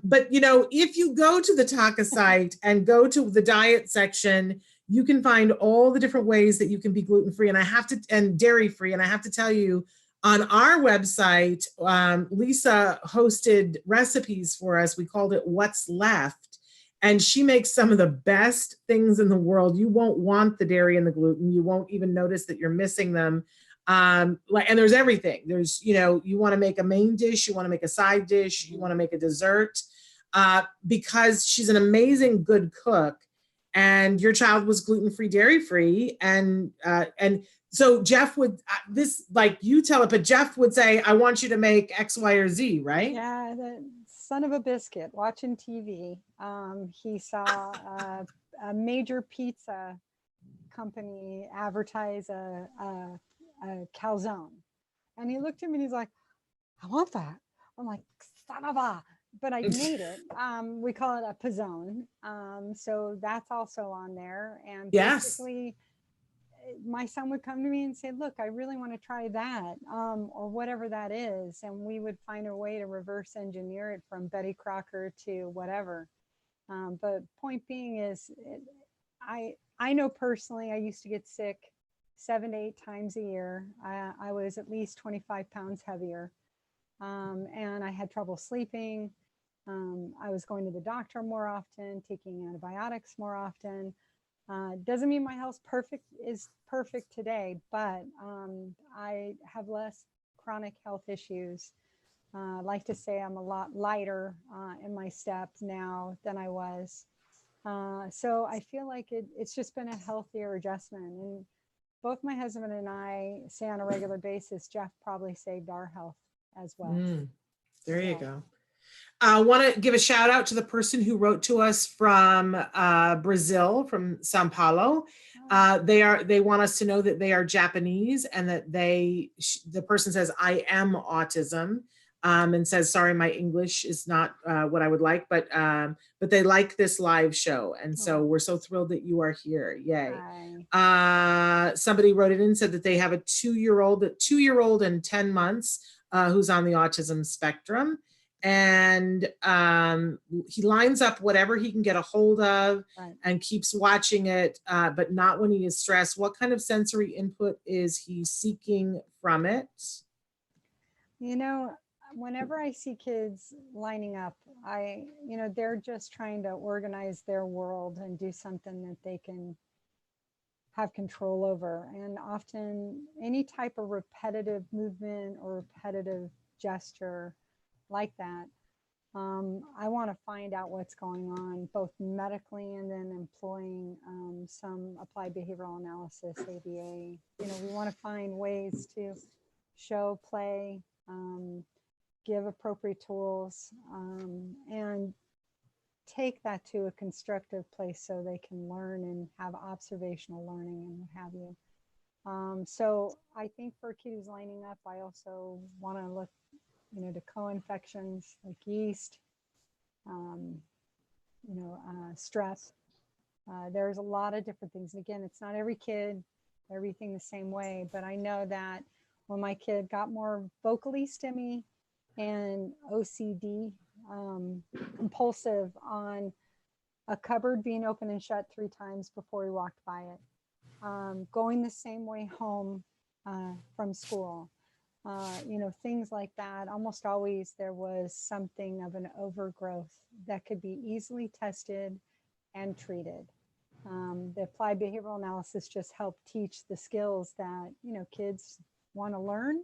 Speaker 2: But if you go to the TACA site and go to the diet section, you can find all the different ways that you can be gluten-free and dairy-free. And I have to tell you, On our website, Lisa hosted recipes for us. We called it What's Left. And she makes some of the best things in the world. You won't want the dairy and the gluten. You won't even notice that you're missing them. And there's everything. There's, you want to make a main dish, you want to make a side dish, you want to make a dessert, because she's an amazing good cook. And your child was gluten-free, dairy-free, and so Jeff would you tell it, but Jeff would say, "I want you to make X, Y, or Z," right?
Speaker 3: Yeah, the son of a biscuit watching TV. He saw a major pizza company advertise a calzone, and he looked at me and he's like, "I want that." I'm like, "Son of a!" But I made it. We call it a pizzone. So that's also on there. And basically, my son would come to me and say, "Look, I really want to try that," or whatever that is. And we would find a way to reverse engineer it from Betty Crocker to whatever. But point being is, I know personally, I used to get sick 7 to 8 times a year. I was at least 25 pounds heavier. And I had trouble sleeping. I was going to the doctor more often, taking antibiotics more often. Doesn't mean my health is perfect today, but I have less chronic health issues. I like to say I'm a lot lighter in my step now than I was. So I feel like it's just been a healthier adjustment. And both my husband and I say on a regular basis, Jeff probably saved our health as well.
Speaker 2: There you go. I want to give a shout out to the person who wrote to us from Brazil, from Sao Paulo. They want us to know that they are Japanese, and that the person says, "I am autism," and says, "Sorry, my English is not what I would like," but they like this live show, and so we're so thrilled that you are here. Yay! Somebody wrote it in and said that they have a 2-year-old and 10 months who's on the autism spectrum. And he lines up whatever he can get a hold of, and keeps watching it, but not when he is stressed. What kind of sensory input is he seeking from it?
Speaker 3: Whenever I see kids lining up, they're just trying to organize their world and do something that they can have control over. And often any type of repetitive movement or repetitive gesture like that, I want to find out what's going on, both medically and then employing some applied behavioral analysis, ABA. We want to find ways to show, play, give appropriate tools, and take that to a constructive place so they can learn and have observational learning and what have you. So I think for a kid who's lining up, I also want to look to co-infections like yeast, stress. There's a lot of different things. And again, it's not every kid, everything the same way, but I know that when my kid got more vocally stimmy and OCD, compulsive on a cupboard being open and shut 3 times before he walked by it, going the same way home from school, things like that. Almost always there was something of an overgrowth that could be easily tested and treated. The applied behavioral analysis just helped teach the skills that, kids want to learn.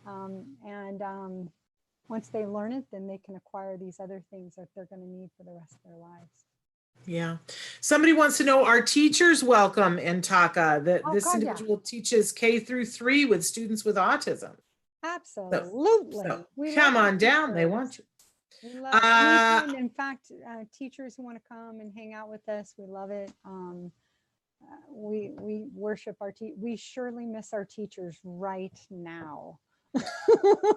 Speaker 3: And once they learn it, then they can acquire these other things that they're going to need for the rest of their lives.
Speaker 2: Yeah. Somebody wants to know, are teachers welcome in TACA? This individual teaches K-3 with students with autism.
Speaker 3: Absolutely.
Speaker 2: So come on down. They want you.
Speaker 3: We love it. In fact, teachers who want to come and hang out with us, we love it. We worship our we surely miss our teachers right now.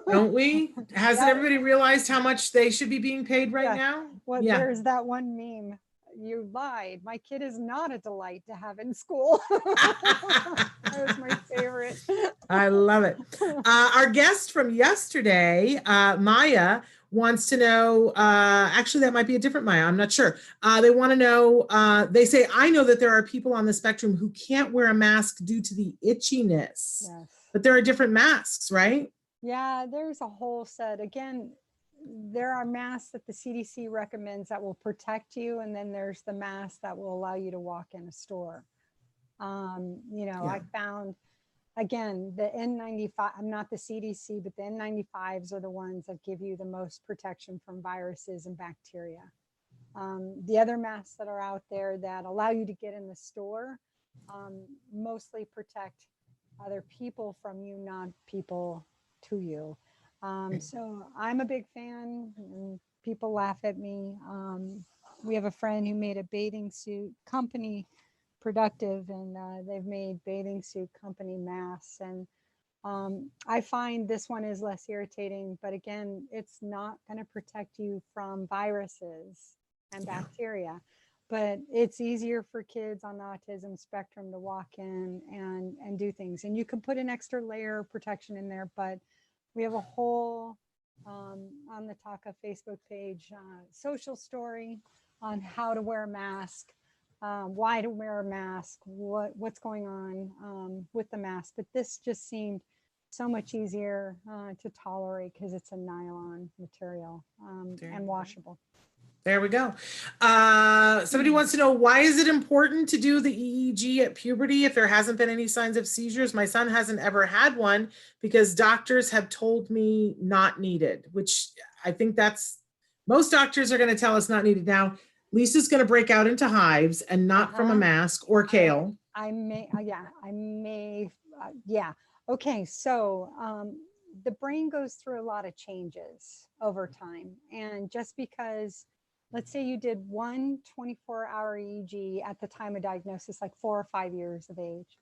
Speaker 2: Don't we? Hasn't everybody realized how much they should be being paid right now?
Speaker 3: Well, there's that one meme. You lied. My kid is not a delight to have in school. That was my favorite.
Speaker 2: I love it. Our guest from yesterday, Maya, wants to know, actually, that might be a different Maya, I'm not sure. They want to know, they say, I know that there are people on the spectrum who can't wear a mask due to the itchiness,
Speaker 3: Yes.
Speaker 2: but there are different masks, right?
Speaker 3: Yeah, there's a whole set. Again, there are masks that the CDC recommends that will protect you, and then there's the mask that will allow you to walk in a store. I found, again, the N95, I'm not the CDC, but the N95s are the ones that give you the most protection from viruses and bacteria. The other masks that are out there that allow you to get in the store mostly protect other people from you, not people to you. So I'm a big fan, and people laugh at me. We have a friend who made a bathing suit company productive, and they've made bathing suit company masks. And I find this one is less irritating, but again, it's not going to protect you from viruses and bacteria. But it's easier for kids on the autism spectrum to walk in and do things. And you can put an extra layer of protection in there, but we have a whole, on the TACA Facebook page, social story on how to wear a mask, why to wear a mask, what's going on with the mask. But this just seemed so much easier to tolerate because it's a nylon material and washable.
Speaker 2: There we go. Somebody wants to know, why is it important to do the EEG at puberty if there hasn't been any signs of seizures? My son hasn't ever had one because doctors have told me not needed, which I think most doctors are going to tell us not needed. Now, Lisa's going to break out into hives and not from a mask or kale.
Speaker 3: Okay, so the brain goes through a lot of changes over time. And just because, let's say you did one 24-hour EEG at the time of diagnosis, like 4 or 5 years of age,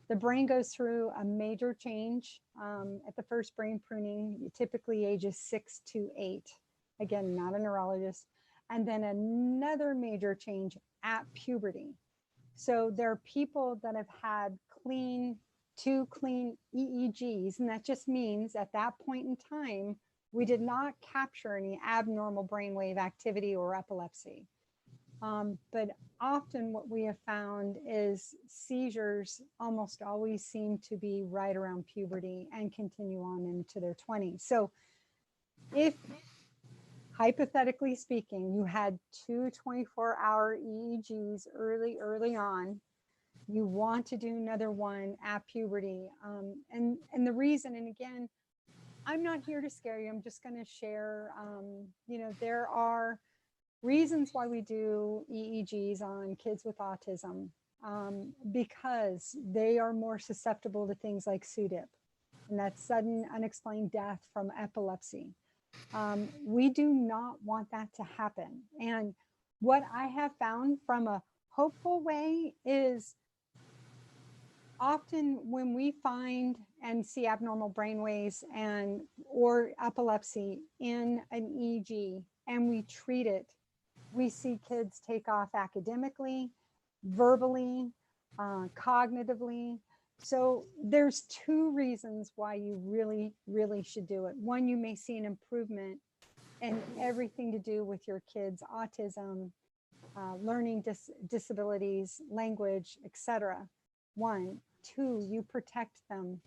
Speaker 3: the brain goes through a major change at the first brain pruning, typically ages 6 to 8. Again, not a neurologist. And then another major change at puberty. So there are people that have had two clean EEGs, and that just means at that point in time, we did not capture any abnormal brainwave activity or epilepsy. But often what we have found is seizures almost always seem to be right around puberty and continue on into their 20s. So if, hypothetically speaking, you had 2 24-hour EEGs early on, you want to do another one at puberty. And the reason, and again, I'm not here to scare you, I'm just going to share, there are reasons why we do EEGs on kids with autism, because they are more susceptible to things like SUDEP, and that's sudden unexplained death from epilepsy. We do not want that to happen. And what I have found from a hopeful way is often when we find and see abnormal brainwaves or epilepsy in an EEG and we treat it, we see kids take off academically, verbally, cognitively. So there's 2 reasons why you really, really should do it. One, you may see an improvement in everything to do with your kids' autism, learning disabilities, language, etc. 1. 2, you protect them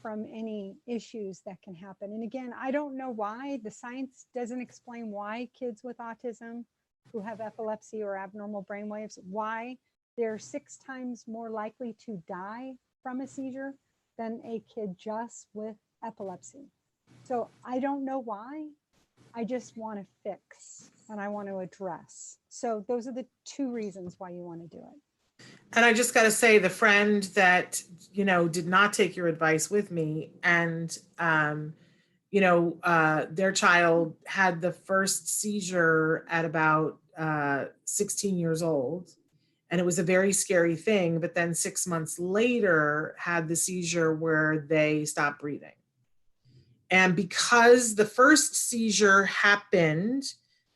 Speaker 3: from any issues that can happen. And again, I don't know why. The science doesn't explain why kids with autism who have epilepsy or abnormal brainwaves, why they're 6 times more likely to die from a seizure than a kid just with epilepsy. So I don't know why. I just want to fix and I want to address. So those are the 2 reasons why you want to do it.
Speaker 2: And I just got to say, the friend that, did not take your advice with me and, their child had the first seizure at about 16 years old. And it was a very scary thing. But then 6 months later had the seizure where they stopped breathing. And because the first seizure happened,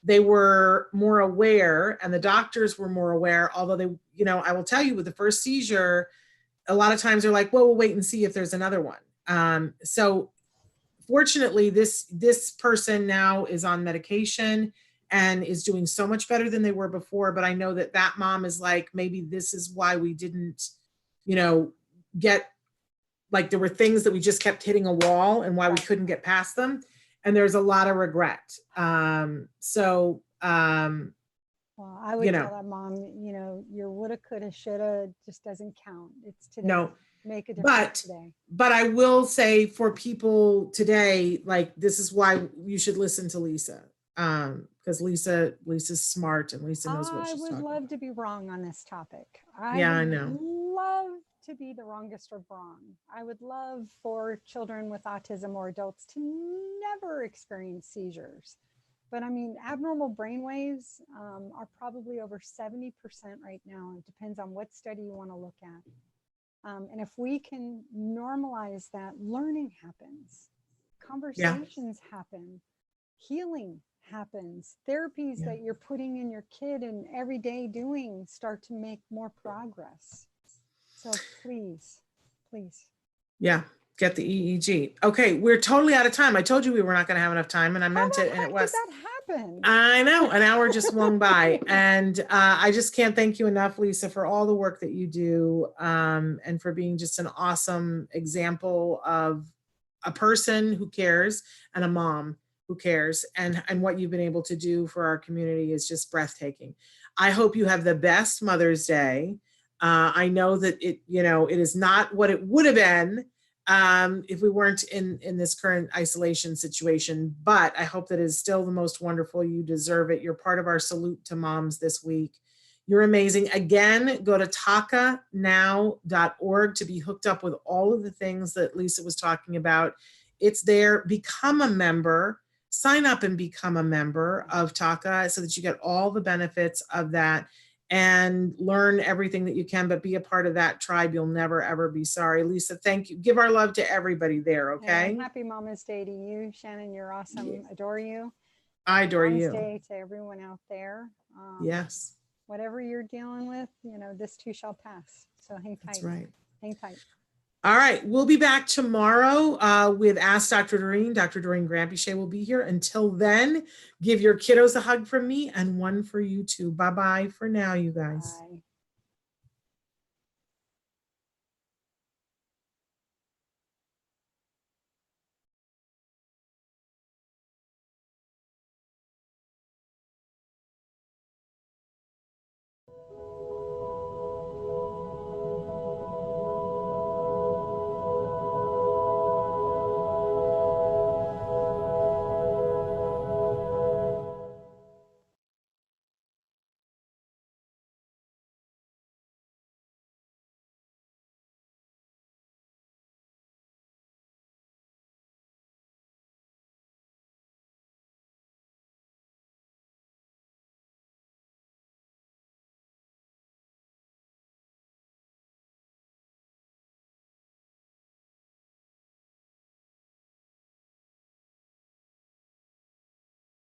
Speaker 2: they were more aware and the doctors were more aware, although they, I will tell you with the first seizure, a lot of times they're like, well, we'll wait and see if there's another one. So fortunately, this person now is on medication and is doing so much better than they were before. But I know that that mom is like, maybe this is why we didn't, you know, get, like, there were things that we just kept hitting a wall and why we couldn't get past them. And there's a lot of regret.
Speaker 3: Well, I would tell that mom, you know, your woulda, coulda, shoulda just doesn't count. It's today.
Speaker 2: No.
Speaker 3: Make a difference today.
Speaker 2: But I will say for people today, like, this is why you should listen to Lisa. Because Lisa's smart and Lisa knows what she's talking about.
Speaker 3: I would love to be wrong on this topic.
Speaker 2: I know.
Speaker 3: Love to be the wrongest of wrong. I would love for children with autism or adults to never experience seizures. But I mean, abnormal brain waves are probably over 70% right now. It depends on what study you want to look at. And if we can normalize that, learning happens, conversations happen, healing happens, therapies that you're putting in your kid and every day doing start to make more progress. So please, please. Yeah.
Speaker 2: Get the EEG. Okay, we're totally out of time. I told you we were not going to have enough time, and I meant it, and it was.
Speaker 3: How did that happen?
Speaker 2: I know, an hour just swung by, and I just can't thank you enough, Lisa, for all the work that you do, and for being just an awesome example of a person who cares and a mom who cares, and what you've been able to do for our community is just breathtaking. I hope you have the best Mother's Day. I know that it is not what it would have been if we weren't in this current isolation situation, but I hope that is still the most wonderful. You deserve it. You're part of our salute to moms this week. You're amazing. Again, go to tacanow.org to be hooked up with all of the things that Lisa was talking about. It's there. Become a member. Sign up and become a member of TACA so that you get all the benefits of that and learn everything that you can, but be a part of that tribe. You'll never, ever be sorry. Lisa, thank you. Give our love to everybody there, okay?
Speaker 3: And happy Mama's Day to you, Shannon. You're awesome. Adore you.
Speaker 2: I adore you.
Speaker 3: Mama's Day to everyone out there.
Speaker 2: Yes.
Speaker 3: Whatever you're dealing with, this too shall pass. So hang tight.
Speaker 2: That's right.
Speaker 3: Hang tight.
Speaker 2: All right. We'll be back tomorrow with Ask Dr. Doreen. Dr. Doreen Grampiche will be here. Until then, give your kiddos a hug from me and one for you too. Bye-bye for now, you guys.
Speaker 3: Bye.